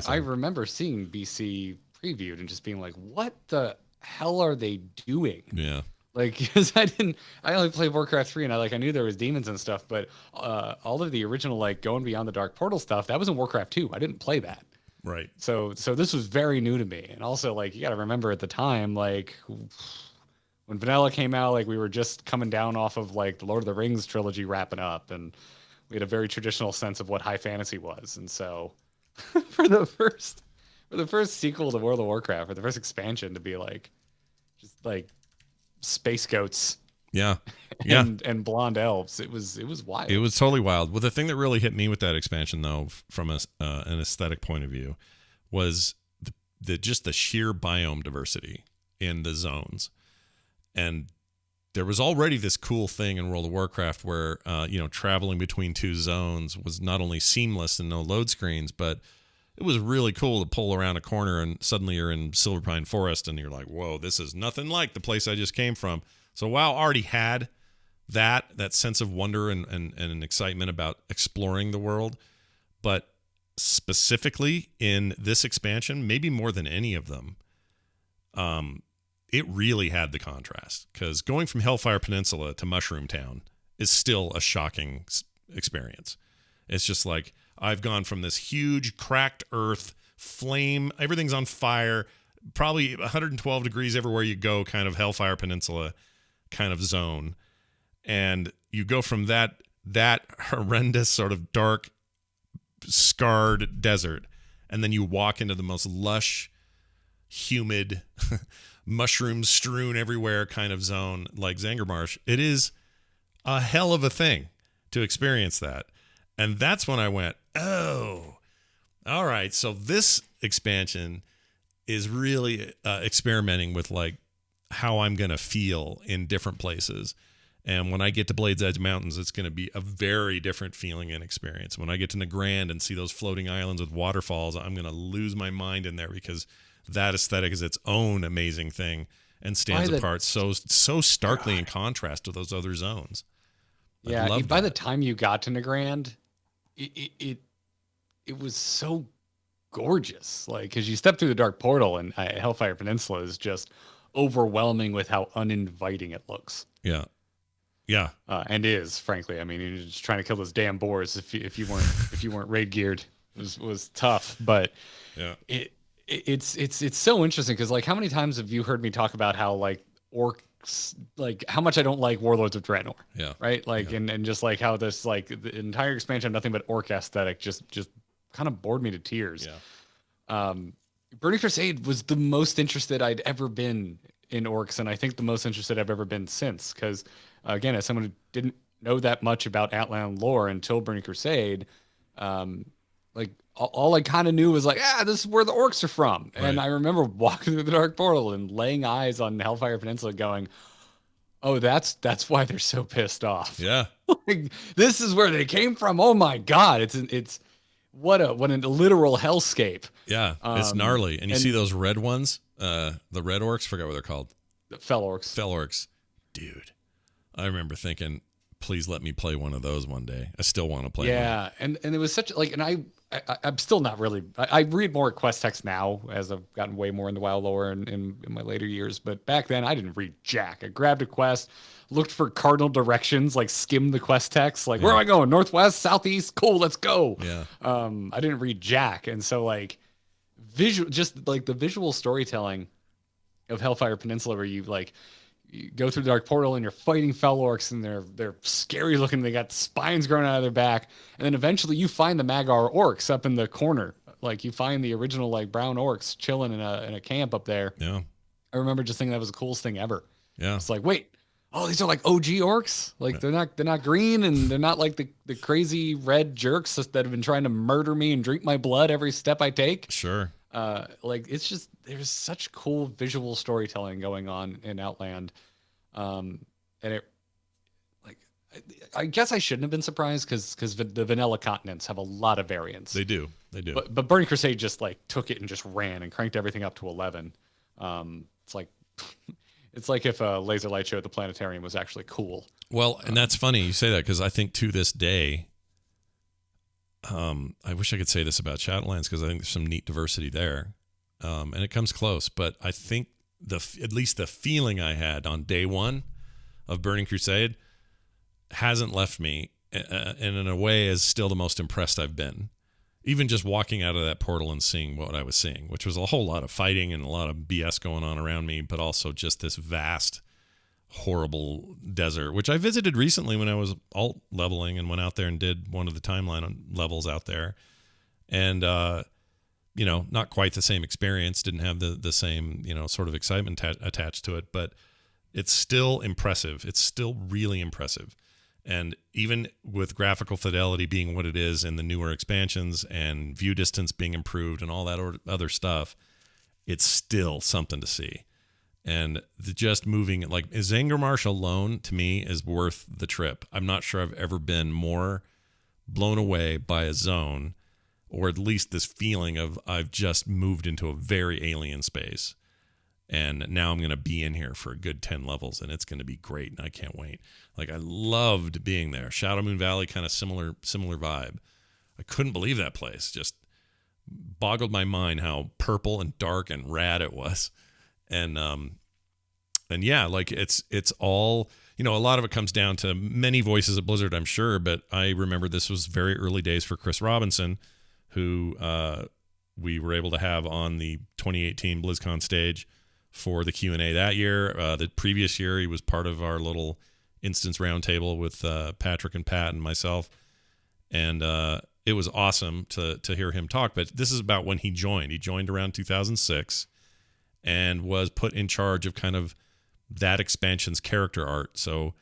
I remember seeing BC previewed and just being like, what the hell are they doing? Yeah, like, because I only played Warcraft 3 and I knew there was demons and stuff, but all of the original like Going Beyond the Dark Portal stuff, that was in Warcraft 2. I didn't play that. Right. So this was very new to me. And also, like, you got to remember at the time, like when vanilla came out, like we were just coming down off of like the Lord of the Rings trilogy wrapping up, and we had a very traditional sense of what high fantasy was. And so for the first sequel to World of Warcraft, or the first expansion to be like just like space goats, and blonde elves, it was wild. It was totally wild. Well, the thing that really hit me with that expansion, though, from an aesthetic point of view, was the sheer biome diversity in the zones. And there was already this cool thing in World of Warcraft where traveling between two zones was not only seamless and no load screens, but it was really cool to pull around a corner and suddenly you're in Silverpine Forest and you're like, whoa, this is nothing like the place I just came from. So WoW already had that sense of wonder and an excitement about exploring the world, but specifically in this expansion, maybe more than any of them, it really had the contrast, because going from Hellfire Peninsula to Mushroom Town is still a shocking experience. It's just like, I've gone from this huge cracked earth, flame, everything's on fire, probably 112 degrees everywhere you go, kind of Hellfire Peninsula kind of zone. And you go from that horrendous sort of dark, scarred desert, and then you walk into the most lush, humid, mushrooms strewn everywhere kind of zone like Zangarmarsh. It is a hell of a thing to experience that. And that's when I went, oh, all right. So this expansion is really experimenting with like how I'm going to feel in different places. And when I get to Blade's Edge Mountains, it's going to be a very different feeling and experience. When I get to Nagrand and see those floating islands with waterfalls, I'm going to lose my mind in there, because that aesthetic is its own amazing thing and stands apart so starkly in contrast to those other zones. Yeah, by the time you got to Nagrand, it was so gorgeous. Like, because you step through the dark portal, and Hellfire Peninsula is just overwhelming with how uninviting it looks. Yeah. Yeah, and is, frankly. I mean, you're just trying to kill those damn boars if you weren't raid geared. Was tough, but yeah, it's so interesting, because like, how many times have you heard me talk about how like orcs, like how much I don't like Warlords of Draenor? Yeah, right. Like, yeah. and just like how this, like, the entire expansion, nothing but orc aesthetic, just kind of bored me to tears. Yeah. Burning Crusade was the most interested I'd ever been in orcs, and I think the most interested I've ever been since, because again, as someone who didn't know that much about Outland lore until Burning Crusade, like all I kind of knew was like, this is where the orcs are from. Right. And I remember walking through the dark portal and laying eyes on Hellfire Peninsula going, oh, that's why they're so pissed off. Yeah. Like, this is where they came from. Oh my God. It's what a literal hellscape. Yeah. It's gnarly. And you see those red ones, the red orcs, forgot what they're called. Fell orcs. Dude. I remember thinking, please let me play one of those one day. I still want to play one. Yeah, and it was such like, and I'm still not really. I read more quest text now as I've gotten way more into WoW lore in my later years. But back then, I didn't read jack. I grabbed a quest, looked for cardinal directions, like skimmed the quest text, like, where am I going? Northwest, southeast, cool, let's go. Yeah. I didn't read jack, and so like just like the visual storytelling of Hellfire Peninsula, where you go through the dark portal and you're fighting fell orcs, and they're scary looking. They got spines growing out of their back, and then eventually you find the Magar orcs up in the corner. Like, you find the original like brown orcs chilling in a camp up there. Yeah, I remember just thinking that was the coolest thing ever. Yeah, it's like, wait, oh, these are like OG orcs. Like, they're not green, and they're not like the crazy red jerks that have been trying to murder me and drink my blood every step I take. Sure. Like, it's just, there's such cool visual storytelling going on in Outland. And it, like, I guess I shouldn't have been surprised, because the vanilla continents have a lot of variants. They do. But Burning Crusade just like took it and just ran and cranked everything up to 11. It's like, it's like if a laser light show at the planetarium was actually cool. Well, and that's funny you say that, because I think to this day, I wish I could say this about Shadowlands, because I think there's some neat diversity there, and it comes close. But I think at least the feeling I had on day one of Burning Crusade hasn't left me, and in a way is still the most impressed I've been. Even just walking out of that portal and seeing what I was seeing, which was a whole lot of fighting and a lot of BS going on around me, but also just this vast, horrible desert, which I visited recently when I was alt leveling and went out there and did one of the timeline levels out there. And, not quite the same experience, didn't have the same, sort of excitement attached to it, but it's still impressive. It's still really impressive. And even with graphical fidelity being what it is in the newer expansions and view distance being improved and all that other stuff, it's still something to see. And just moving, like, Zangarmarsh alone, to me, is worth the trip. I'm not sure I've ever been more blown away by a zone, or at least this feeling of I've just moved into a very alien space. And now I'm going to be in here for a good 10 levels, and it's going to be great, and I can't wait. Like, I loved being there. Shadow Moon Valley, kind of similar vibe. I couldn't believe that place. Just boggled my mind how purple and dark and rad it was. And yeah, like it's all, a lot of it comes down to many voices at Blizzard, I'm sure, but I remember this was very early days for Chris Robinson, who we were able to have on the 2018 BlizzCon stage for the Q&A that year. The previous year, he was part of our little instance roundtable with Patrick and Pat and myself. And it was awesome to hear him talk. But this is about when he joined. He joined around 2006 and was put in charge of kind of that expansion's character art. So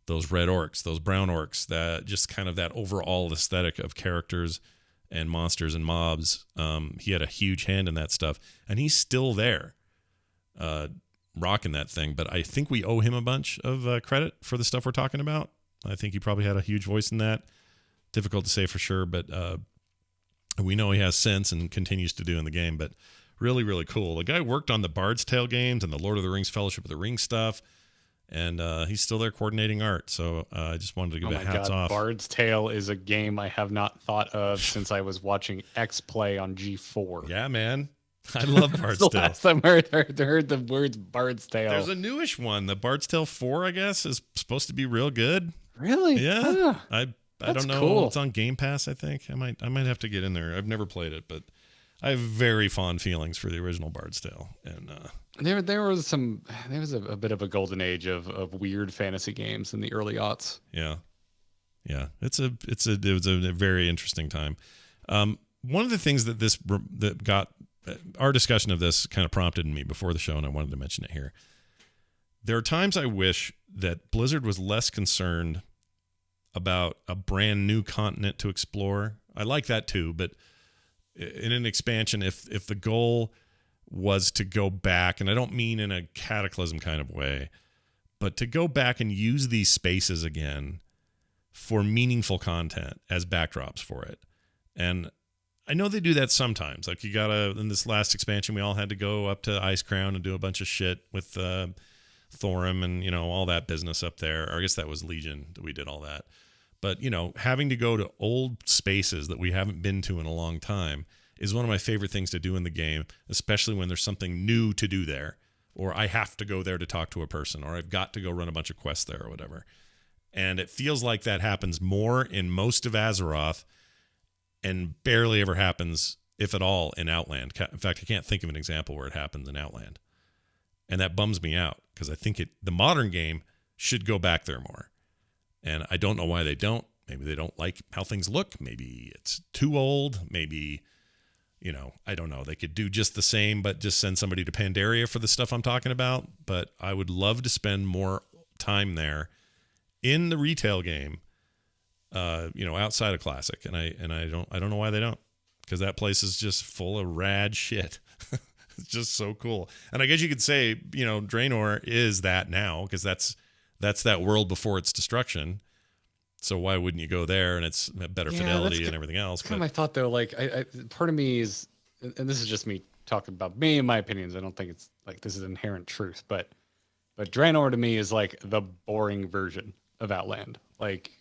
those red orcs, those brown orcs, that just kind of that overall aesthetic of characters and monsters and mobs. He had a huge hand in that stuff. And he's still there. Rocking that thing, but I think we owe him a bunch of credit for the stuff we're talking about. I think he probably had a huge voice in that. Difficult to say for sure, but we know he has since and continues to do in the game. But really, really cool. The guy worked on the Bard's Tale games and the Lord of the Rings Fellowship of the Ring stuff, and he's still there coordinating art. So I just wanted to give it hats off. Bard's Tale is a game I have not thought of since I was watching X play on G4. Yeah, man. I love Bard's Tale. Last time I heard the words Bard's Tale. There's a newish one. The Bard's Tale 4, I guess, is supposed to be real good. Really? Yeah. Huh. I don't know. Cool. It's on Game Pass, I think. I might have to get in there. I've never played it, but I have very fond feelings for the original Bard's Tale. And there was a bit of a golden age of weird fantasy games in the early aughts. Yeah. Yeah. It was a very interesting time. One of the things that got our discussion of this kind of prompted in me before the show, and I wanted to mention it here. There are times I wish that Blizzard was less concerned about a brand new continent to explore. I like that too, but in an expansion, if the goal was to go back, and I don't mean in a Cataclysm kind of way, but to go back and use these spaces again for meaningful content as backdrops for it. And I know they do that sometimes. Like in this last expansion, we all had to go up to Ice Crown and do a bunch of shit with Thorim and, all that business up there. Or I guess that was Legion that we did all that. But, having to go to old spaces that we haven't been to in a long time is one of my favorite things to do in the game, especially when there's something new to do there, or I have to go there to talk to a person, or I've got to go run a bunch of quests there or whatever. And it feels like that happens more in most of Azeroth and barely ever happens, if at all, in Outland. In fact, I can't think of an example where it happens in Outland. And that bums me out because I think the modern game should go back there more. And I don't know why they don't. Maybe they don't like how things look. Maybe it's too old. Maybe, I don't know. They could do just the same, but just send somebody to Pandaria for the stuff I'm talking about. But I would love to spend more time there in the retail game. Outside of Classic, and I don't know why they don't, because that place is just full of rad shit. It's just so cool. And I guess you could say, Draenor is that now, because that's that world before its destruction. So why wouldn't you go there? And it's better fidelity and everything else. Kind of my thought though. Like, I part of me is, and this is just me talking about me and my opinions. I don't think it's like this is inherent truth, but Draenor to me is like the boring version of Outland. Like.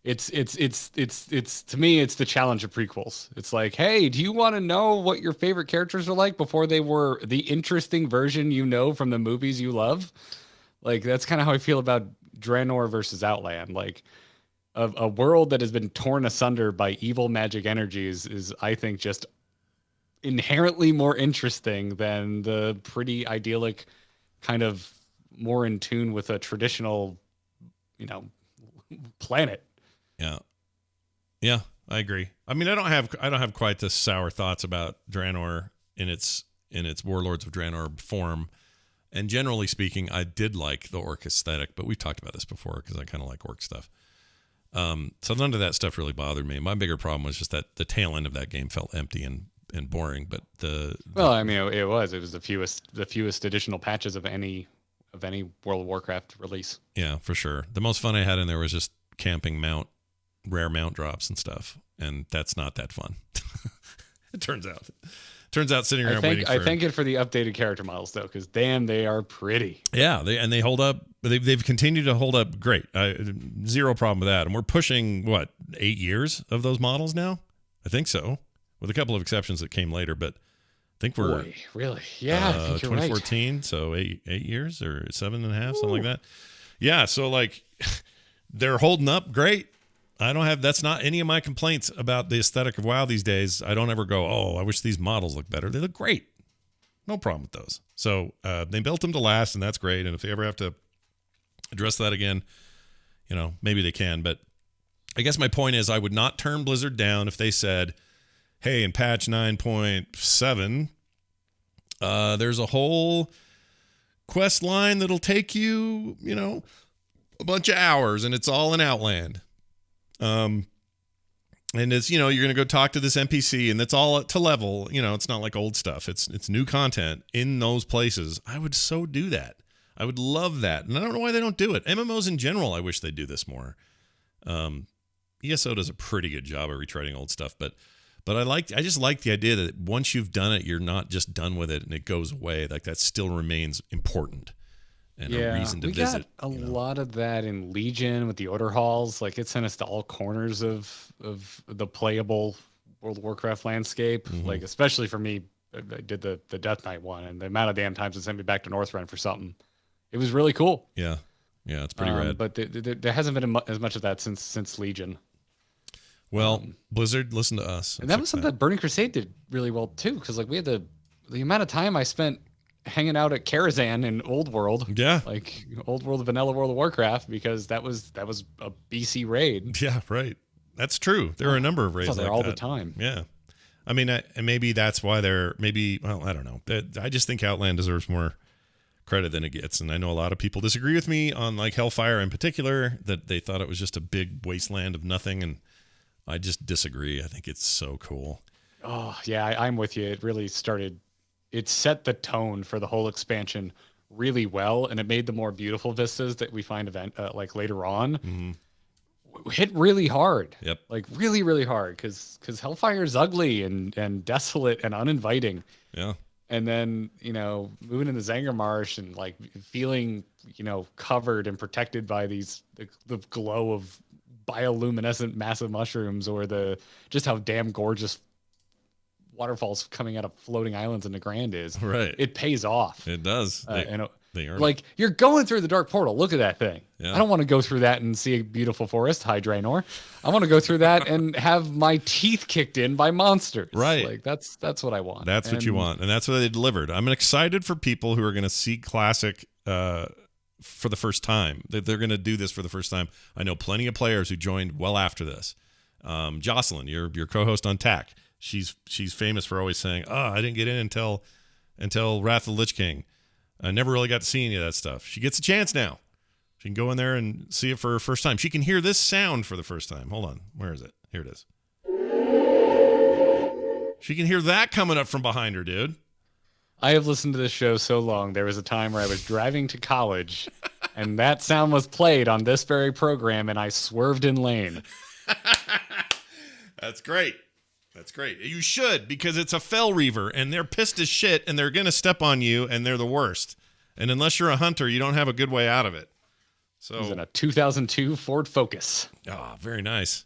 It's to me, it's the challenge of prequels. It's like, hey, do you want to know what your favorite characters are like before they were the interesting version from the movies you love? Like, that's kind of how I feel about Draenor versus Outland. Like, a world that has been torn asunder by evil magic energies is, I think, just inherently more interesting than the pretty idyllic, kind of more in tune with a traditional, planet. Yeah, I agree. I mean, I don't have quite the sour thoughts about Draenor in its Warlords of Draenor form. And generally speaking, I did like the orc aesthetic, but we've talked about this before because I kind of like orc stuff. So none of that stuff really bothered me. My bigger problem was just that the tail end of that game felt empty and boring. But it was the fewest additional patches of any World of Warcraft release. Yeah, for sure. The most fun I had in there was just camping rare mount drops and stuff, and that's not that fun. It turns out Turns out sitting around waiting for... I thank it for the updated character models, though, because damn, they are pretty. Yeah, they hold up. They've continued to hold up great. Zero problem with that. And we're pushing, 8 years of those models now? I think so, with a couple of exceptions that came later, but I think we're... Boy, really? Yeah, I think you're 2014, right. So eight years or 7.5, something like that. Yeah, so like they're holding up great. That's not any of my complaints about the aesthetic of WoW these days. I don't ever go, oh, I wish these models looked better. They look great. No problem with those. So they built them to last, and that's great. And if they ever have to address that again, maybe they can. But I guess my point is I would not turn Blizzard down if they said, hey, in patch 9.7, there's a whole quest line that'll take you, a bunch of hours, and it's all in Outland. And it's, you're going to go talk to this NPC, and that's all to level. It's not like old stuff. It's new content in those places. I would so do that. I would love that. And I don't know why they don't do it. MMOs in general, I wish they'd do this more. ESO does a pretty good job of retreading old stuff, but I just like the idea that once you've done it, you're not just done with it and it goes away. Like that still remains important. And a reason to visit. We got a lot of that in Legion with the Order Halls. Like it sent us to all corners of the playable World of Warcraft landscape. Mm-hmm. Like especially for me, I did the Death Knight one, and the amount of damn times it sent me back to Northrend for something. It was really cool. Yeah, it's pretty rad. But there hasn't been as much of that since Legion. Well, Blizzard, listen to us. And that was something that Burning Crusade did really well too, because like we had the amount of time I spent hanging out at Karazhan in Old World. Yeah. Like Old World, Vanilla World of Warcraft, because that was a BC raid. Yeah, right. That's true. There are a number of raids like that. all the time. Yeah. I mean, and maybe that's why I don't know. I just think Outland deserves more credit than it gets. And I know a lot of people disagree with me on like Hellfire in particular, that they thought it was just a big wasteland of nothing. And I just disagree. I think it's so cool. Oh, yeah, I'm with you. It set the tone for the whole expansion really well, and it made the more beautiful vistas that we find like later on hit really hard. Yep. Like really, really hard, because Hellfire is ugly and desolate and uninviting. Yeah. And then, moving into Zangarmarsh and like feeling, covered and protected by the glow of bioluminescent massive mushrooms, or just how damn gorgeous waterfalls coming out of floating islands in the Grand is. Right. It pays off. It does. They earn like you're going through the dark portal. Look at that thing. Yeah. I don't want to go through that and see a beautiful forest. Hi, Draenor. I want to go through that and have my teeth kicked in by monsters. Right. Like that's what I want. That's what you want. And that's what they delivered. I'm excited for people who are going to see Classic for the first time. They're going to do this for the first time. I know plenty of players who joined well after this. Jocelyn, your co-host on TAC. She's famous for always saying, I didn't get in until Wrath of the Lich King. I never really got to see any of that stuff. She gets a chance now. She can go in there and see it for her first time. She can hear this sound for the first time. Hold on. Where is it? Here it is. She can hear that coming up from behind her, dude. I have listened to this show so long. There was a time where I was driving to college and that sound was played on this very program, and I swerved in lane. That's great. That's great. You should, because it's a Fel Reaver, and they're pissed as shit, and they're going to step on you, and they're the worst. And unless you're a hunter, you don't have a good way out of it. So, it was in a 2002 Ford Focus. Oh, very nice.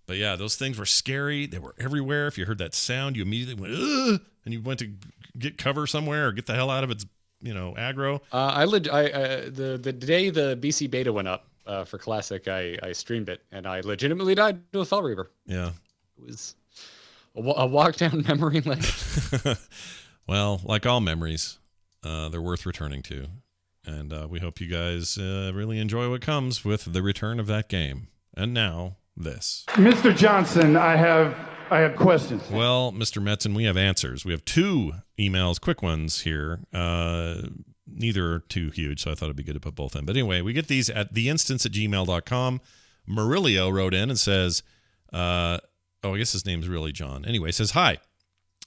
But yeah, those things were scary. They were everywhere. If you heard that sound, you immediately went, ugh, and you went to get cover somewhere or get the hell out of its, aggro. The day the BC beta went up for Classic, I streamed it, and I legitimately died to a Fel Reaver. Yeah. It was a walk down memory lane. Well, like all memories, they're worth returning to. And we hope you guys really enjoy what comes with the return of that game. And now, this. Mr. Johnson, I have questions. Well, Mr. Metzen, we have answers. We have 2 emails, quick ones here. Neither are too huge, so I thought it'd be good to put both in. But anyway, we get these at theinstance@gmail.com. Murillo wrote in and says, I guess his name's really John. Anyway, says, hi.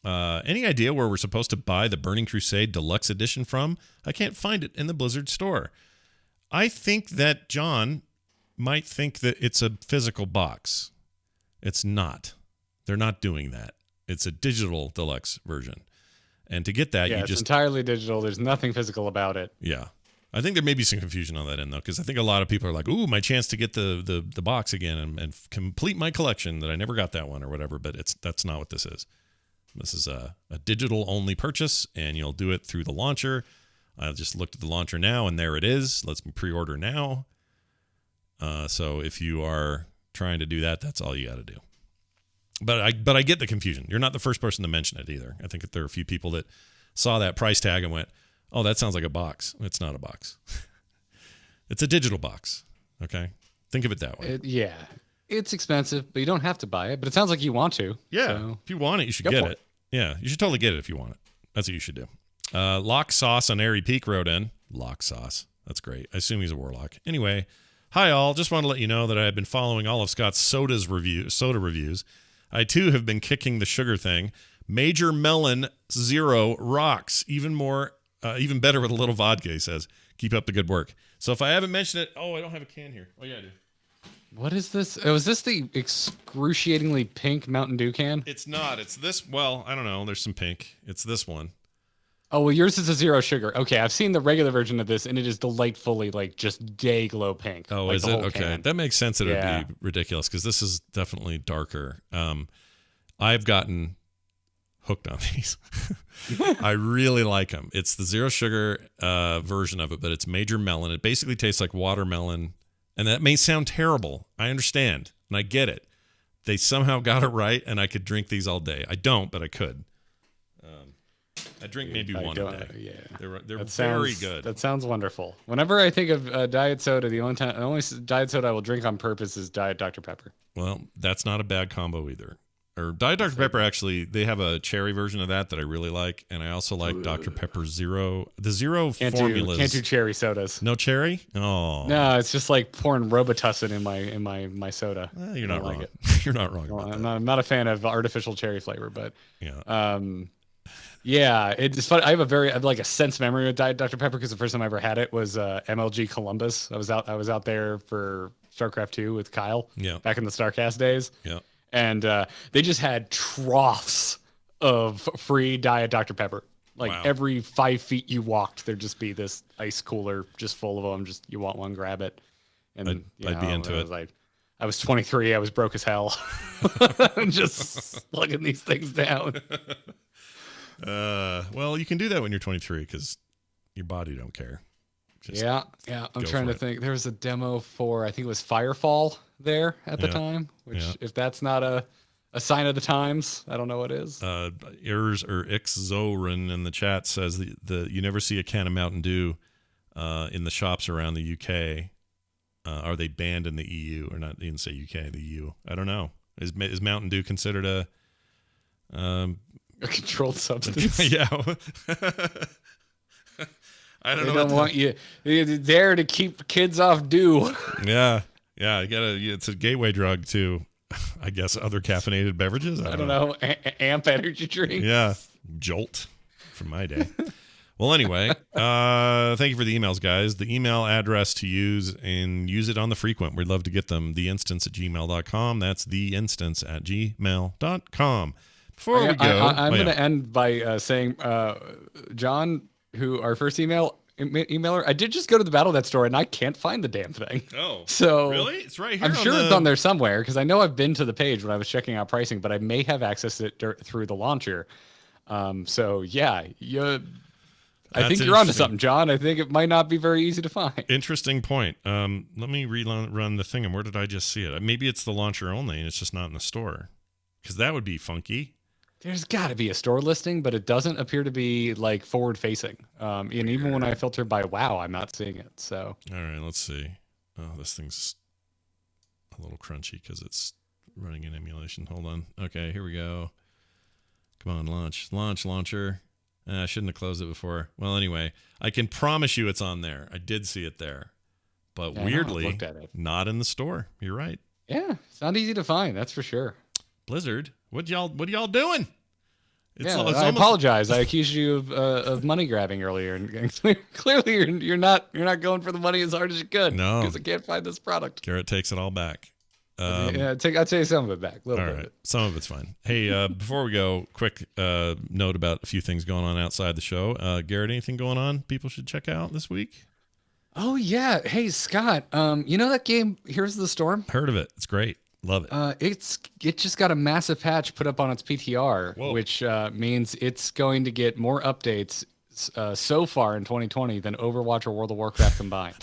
Any idea where we're supposed to buy the Burning Crusade Deluxe Edition from? I can't find it in the Blizzard store. I think that John might think that it's a physical box. It's not. They're not doing that. It's a digital deluxe version. And to get that, yeah, you it's just entirely digital. There's nothing physical about it. Yeah. I think there may be some confusion on that end, though, because I think a lot of people are like, ooh, my chance to get the box again and complete my collection that I never got that one or whatever, but that's not what this is. This is a digital-only purchase, and you'll do it through the launcher. I just looked at the launcher now, and there it is. Let's pre-order now. So if you are trying to do that, that's all you got to do. But I get the confusion. You're not the first person to mention it either. I think that there are a few people that saw that price tag and went, oh, that sounds like a box. It's not a box. It's a digital box. Okay? Think of it that way. Yeah. It's expensive, but you don't have to buy it. But it sounds like you want to. Yeah. So if you want it, you should get it. Yeah. You should totally get it if you want it. That's what you should do. Lock Sauce on Airy Peak wrote in. Lock Sauce. That's great. I assume he's a warlock. Anyway, hi all. Just want to let you know that I have been following all of Scott's soda reviews. I too have been kicking the sugar thing. Major Melon Zero rocks. Even better with a little vodka, he says. Keep up the good work. So if I haven't mentioned it, I don't have a can here. Oh yeah, I do. What is this? Oh, is this the excruciatingly pink Mountain Dew can? It's not. It's this. Well, I don't know. There's some pink. It's this one. Oh, well, yours is a zero sugar. Okay, I've seen the regular version of this, and it is delightfully, just day glow pink. Oh, like is it? Okay. Can. That makes sense that it would be ridiculous, because this is definitely darker. I've gotten hooked on these. I really like them. It's the zero sugar version of it, but it's Major Melon. It basically tastes like watermelon, and that may sound terrible. I understand, and I get it. They somehow got it right, and I could drink these all day. I don't, but I could. I drink maybe one a day. Yeah, they're very good. That sounds wonderful. Whenever I think of diet soda, the only diet soda I will drink on purpose is Diet Dr. Pepper. Well, that's not a bad combo either. Or Diet Dr. Pepper, actually, they have a cherry version of that I really like, and I also like Dr. Pepper Zero. The Zero formulas. Can't do cherry sodas. No cherry? Oh. No, it's just like pouring Robitussin in my soda. You're not wrong. You're not wrong. I'm not a fan of artificial cherry flavor, but yeah. Yeah, it's fun. I have a sense memory with Diet Dr. Pepper, because the first time I ever had it was MLG Columbus. I was out there for StarCraft 2 with Kyle. Yeah. Back in the StarCast days. Yeah. And they just had troughs of free Diet Dr. Pepper. Every 5 feet you walked, there'd just be this ice cooler just full of them. Just you want one, grab it. And I'd be into it. I was 23. I was broke as hell. I'm just slugging these things down. Well, you can do that when you're 23 because your body don't care. Just yeah. I'm trying to think. There was a demo for, I think it was Firefall there at the time, which if that's not a sign of the times, I don't know what is. Errors or Ixzorin in the chat says the you never see a can of Mountain Dew in the shops around the UK. Are they banned in the EU or not? You didn't say UK, the EU. I don't know. Is Mountain Dew considered a controlled substance? Yeah. I don't know. They don't want you. They're there to keep kids off dew. Yeah. You gotta. It's a gateway drug to, I guess, other caffeinated beverages. I don't know. Amp energy drink. Yeah. Jolt from my day. Well, anyway, thank you for the emails, guys. The email address to use and use it on the frequent. We'd love to get them. theinstance@gmail.com. That's theinstance@gmail.com. Before we go, I'm going to end by saying, John, who our first emailer, I did just go to the Battle.net store and I can't find the damn thing. Oh, so really? It's right here. I'm sure it's on there somewhere, because I know I've been to the page when I was checking out pricing, but I may have accessed it through the launcher. So yeah, I think you're onto something, John. I think it might not be very easy to find. Interesting point. Let me run the thing. And where did I just see it? Maybe it's the launcher only, and it's just not in the store, because that would be funky. There's got to be a store listing, but it doesn't appear to be forward facing. And even when I filter by WoW, I'm not seeing it. So all right, let's see. Oh, this thing's a little crunchy because it's running in emulation. Hold on. Okay, here we go. Come on, launcher. I shouldn't have closed it before. Well, anyway, I can promise you it's on there. I did see it there, but weirdly, looked at it. Not in the store. You're right. Yeah, it's not easy to find. That's for sure. Blizzard, what y'all doing? I apologize. I accused you of money grabbing earlier, and clearly you're not going for the money as hard as you could. No, because I can't find this product. Garrett takes it all back. I'll take some of it back. A little all bit. right. Some of it's fine. Hey, before we go, quick note about a few things going on outside the show. Garrett, anything going on people should check out this week? Oh, yeah. Hey, Scott, you know that game, Heroes of the Storm? Heard of it. It's great. Love it. It just got a massive patch put up on its PTR, Whoa. which means it's going to get more updates so far in 2020 than Overwatch or World of Warcraft combined.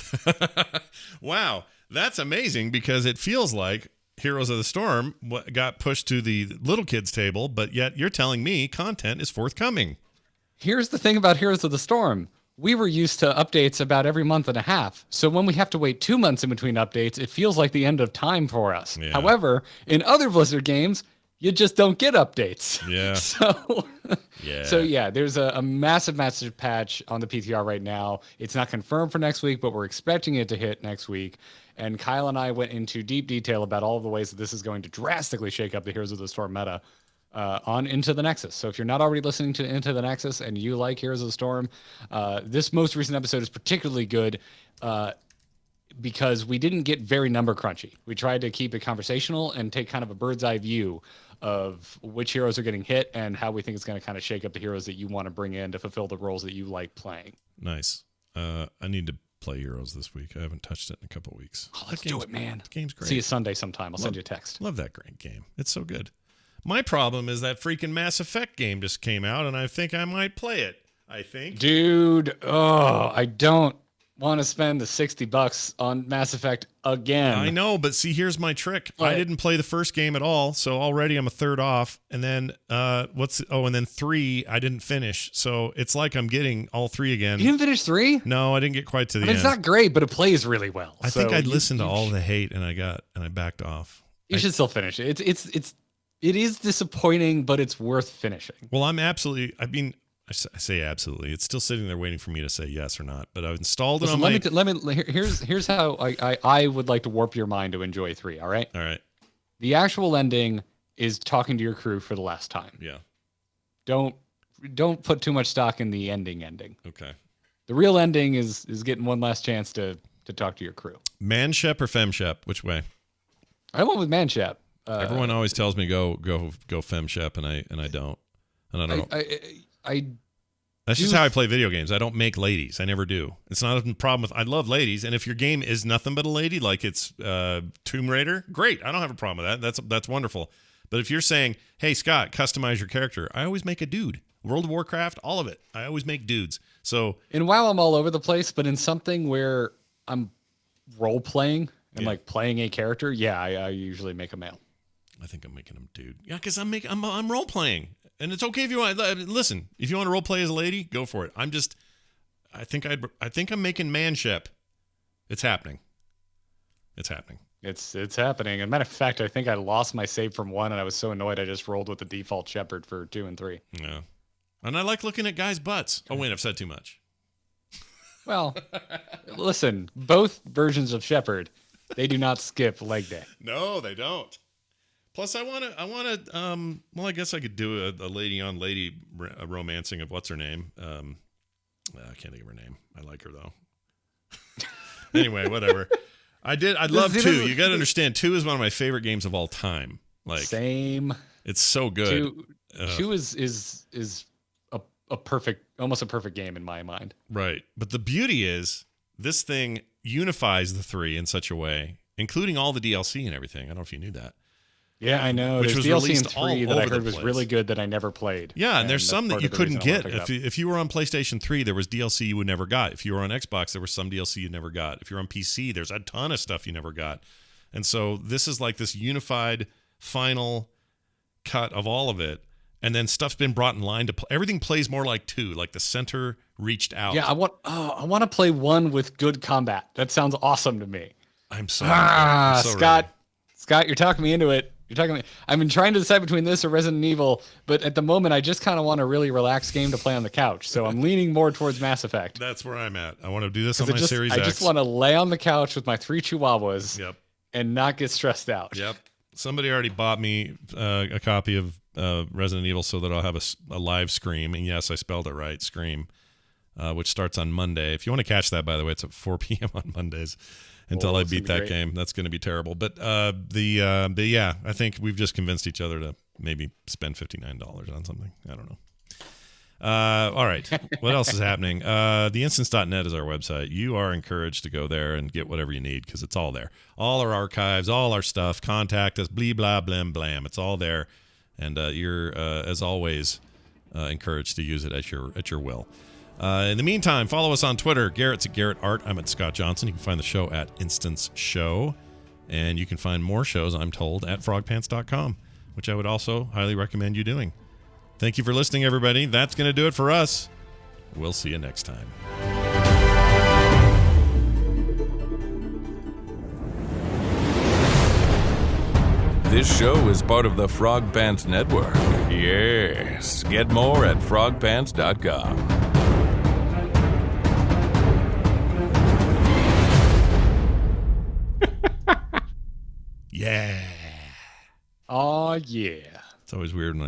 Wow. That's amazing because it feels like Heroes of the Storm got pushed to the little kids table, but yet you're telling me content is forthcoming. Here's the thing about Heroes of the Storm. We were used to updates about every month and a half. So when we have to wait 2 months in between updates, it feels like the end of time for us. Yeah. However, in other Blizzard games, you just don't get updates. Yeah. So yeah, there's a massive patch on the PTR right now. It's not confirmed for next week, but we're expecting it to hit next week. And Kyle and I went into deep detail about all of the ways that this is going to drastically shake up the Heroes of the Storm meta on Into the Nexus. So if you're not already listening to Into the Nexus and you like Heroes of the Storm, this most recent episode is particularly good because we didn't get very number crunchy. We tried to keep it conversational and take kind of a bird's eye view of which heroes are getting hit and how we think it's going to kind of shake up the heroes that you want to bring in to fulfill the roles that you like playing. Nice. I need to play Heroes this week. I haven't touched it in a couple weeks. Oh, let's do it, man. The game's great. See you Sunday sometime. I'll send you a text. Love that great game. It's so good. My problem is that freaking Mass Effect game just came out, and I think I might play it. Dude, I don't want to spend the $60 on Mass Effect again. I know, but see, here's my trick. I didn't play the first game at all, so already I'm a third off. And then and then 3 I didn't finish. So it's like I'm getting all 3 again. You didn't finish 3? No, I didn't get quite to the end. It's not great, but it plays really well. I think I'd listened to all the hate, and I backed off. You should still finish it. It is disappointing, but it's worth finishing. Well, I say absolutely. It's still sitting there waiting for me to say yes or not. But I've installed it on my... Here's how I would like to warp your mind to enjoy 3. All right. All right. The actual ending is talking to your crew for the last time. Yeah. Don't put too much stock in the ending. Okay. The real ending is getting one last chance to talk to your crew. Manshep or Femshep? Which way? I went with Manshep. Everyone always tells me go Femshep, and I don't. And I don't know. That's just how I play video games. I don't make ladies. I never do. It's not a problem with. I love ladies, and if your game is nothing but a lady, like it's Tomb Raider, great. I don't have a problem with that. That's wonderful. But if you're saying, "Hey Scott, customize your character," I always make a dude. World of Warcraft, all of it. I always make dudes. So and while I'm all over the place, but in something where I'm role playing and like playing a character, I usually make a male. I think I'm making him dude. Yeah, because I'm role playing. And it's okay if you want. Listen, if you want to role play as a lady, go for it. I think I'm making Manshep. It's happening. It's happening. It's happening. As a matter of fact, I think I lost my save from 1, and I was so annoyed I just rolled with the default Shepherd for 2 and 3. Yeah, and I like looking at guys' butts. Oh wait, I've said too much. Well, listen, both versions of Shepherd, they do not skip leg day. No, they don't. Plus, I want to. Well, I guess I could do a lady on lady romancing of what's her name. I can't think of her name. I like her though. Anyway, whatever. I love 2. You got to understand, 2 is one of my favorite games of all time. Like same. It's so good. 2 is a perfect, almost a perfect game in my mind. Right, but the beauty is this thing unifies the 3 in such a way, including all the DLC and everything. I don't know if you knew that. Yeah, I know. Which there's was DLC in 3 that I heard was place. really good that I never played. Yeah, and there's some that you couldn't get. If you were on PlayStation 3, there was DLC you would never got. If you were on Xbox, there was some DLC you never got. If you're on PC, there's a ton of stuff you never got. And so this is like this unified final cut of all of it. And then stuff's been brought in line to everything plays more like 2, like the center reached out. Yeah, I want to play 1 with good combat. That sounds awesome to me. I'm sorry. Scott, you're talking me into it. I've been trying to decide between this or Resident Evil, but at the moment, I just kind of want a really relaxed game to play on the couch. So I'm leaning more towards Mass Effect. That's where I'm at. I want to do this on my Series X. I just want to lay on the couch with my 3 chihuahuas and not get stressed out. Yep. Somebody already bought me a copy of Resident Evil so that I'll have a live Scream. And yes, I spelled it right, Scream, which starts on Monday. If you want to catch that, by the way, it's at 4 p.m. on Mondays. until I beat that game. That's going to be terrible. But yeah, I think we've just convinced each other to maybe spend $59 on something. I don't know. All right. What else is happening? Theinstance.net is our website. You are encouraged to go there and get whatever you need because it's all there. All our archives, all our stuff. Contact us, blee, blah, blam, blam. It's all there. And you're, as always, encouraged to use it at your will. In the meantime, follow us on Twitter. Garrett's at Garrett Art. I'm at Scott Johnson. You can find the show at Instance Show. And you can find more shows, I'm told, at frogpants.com, which I would also highly recommend you doing. Thank you for listening, everybody. That's going to do it for us. We'll see you next time. This show is part of the Frog Pants Network. Yes. Get more at frogpants.com. Yeah. Oh, yeah. It's always weird when I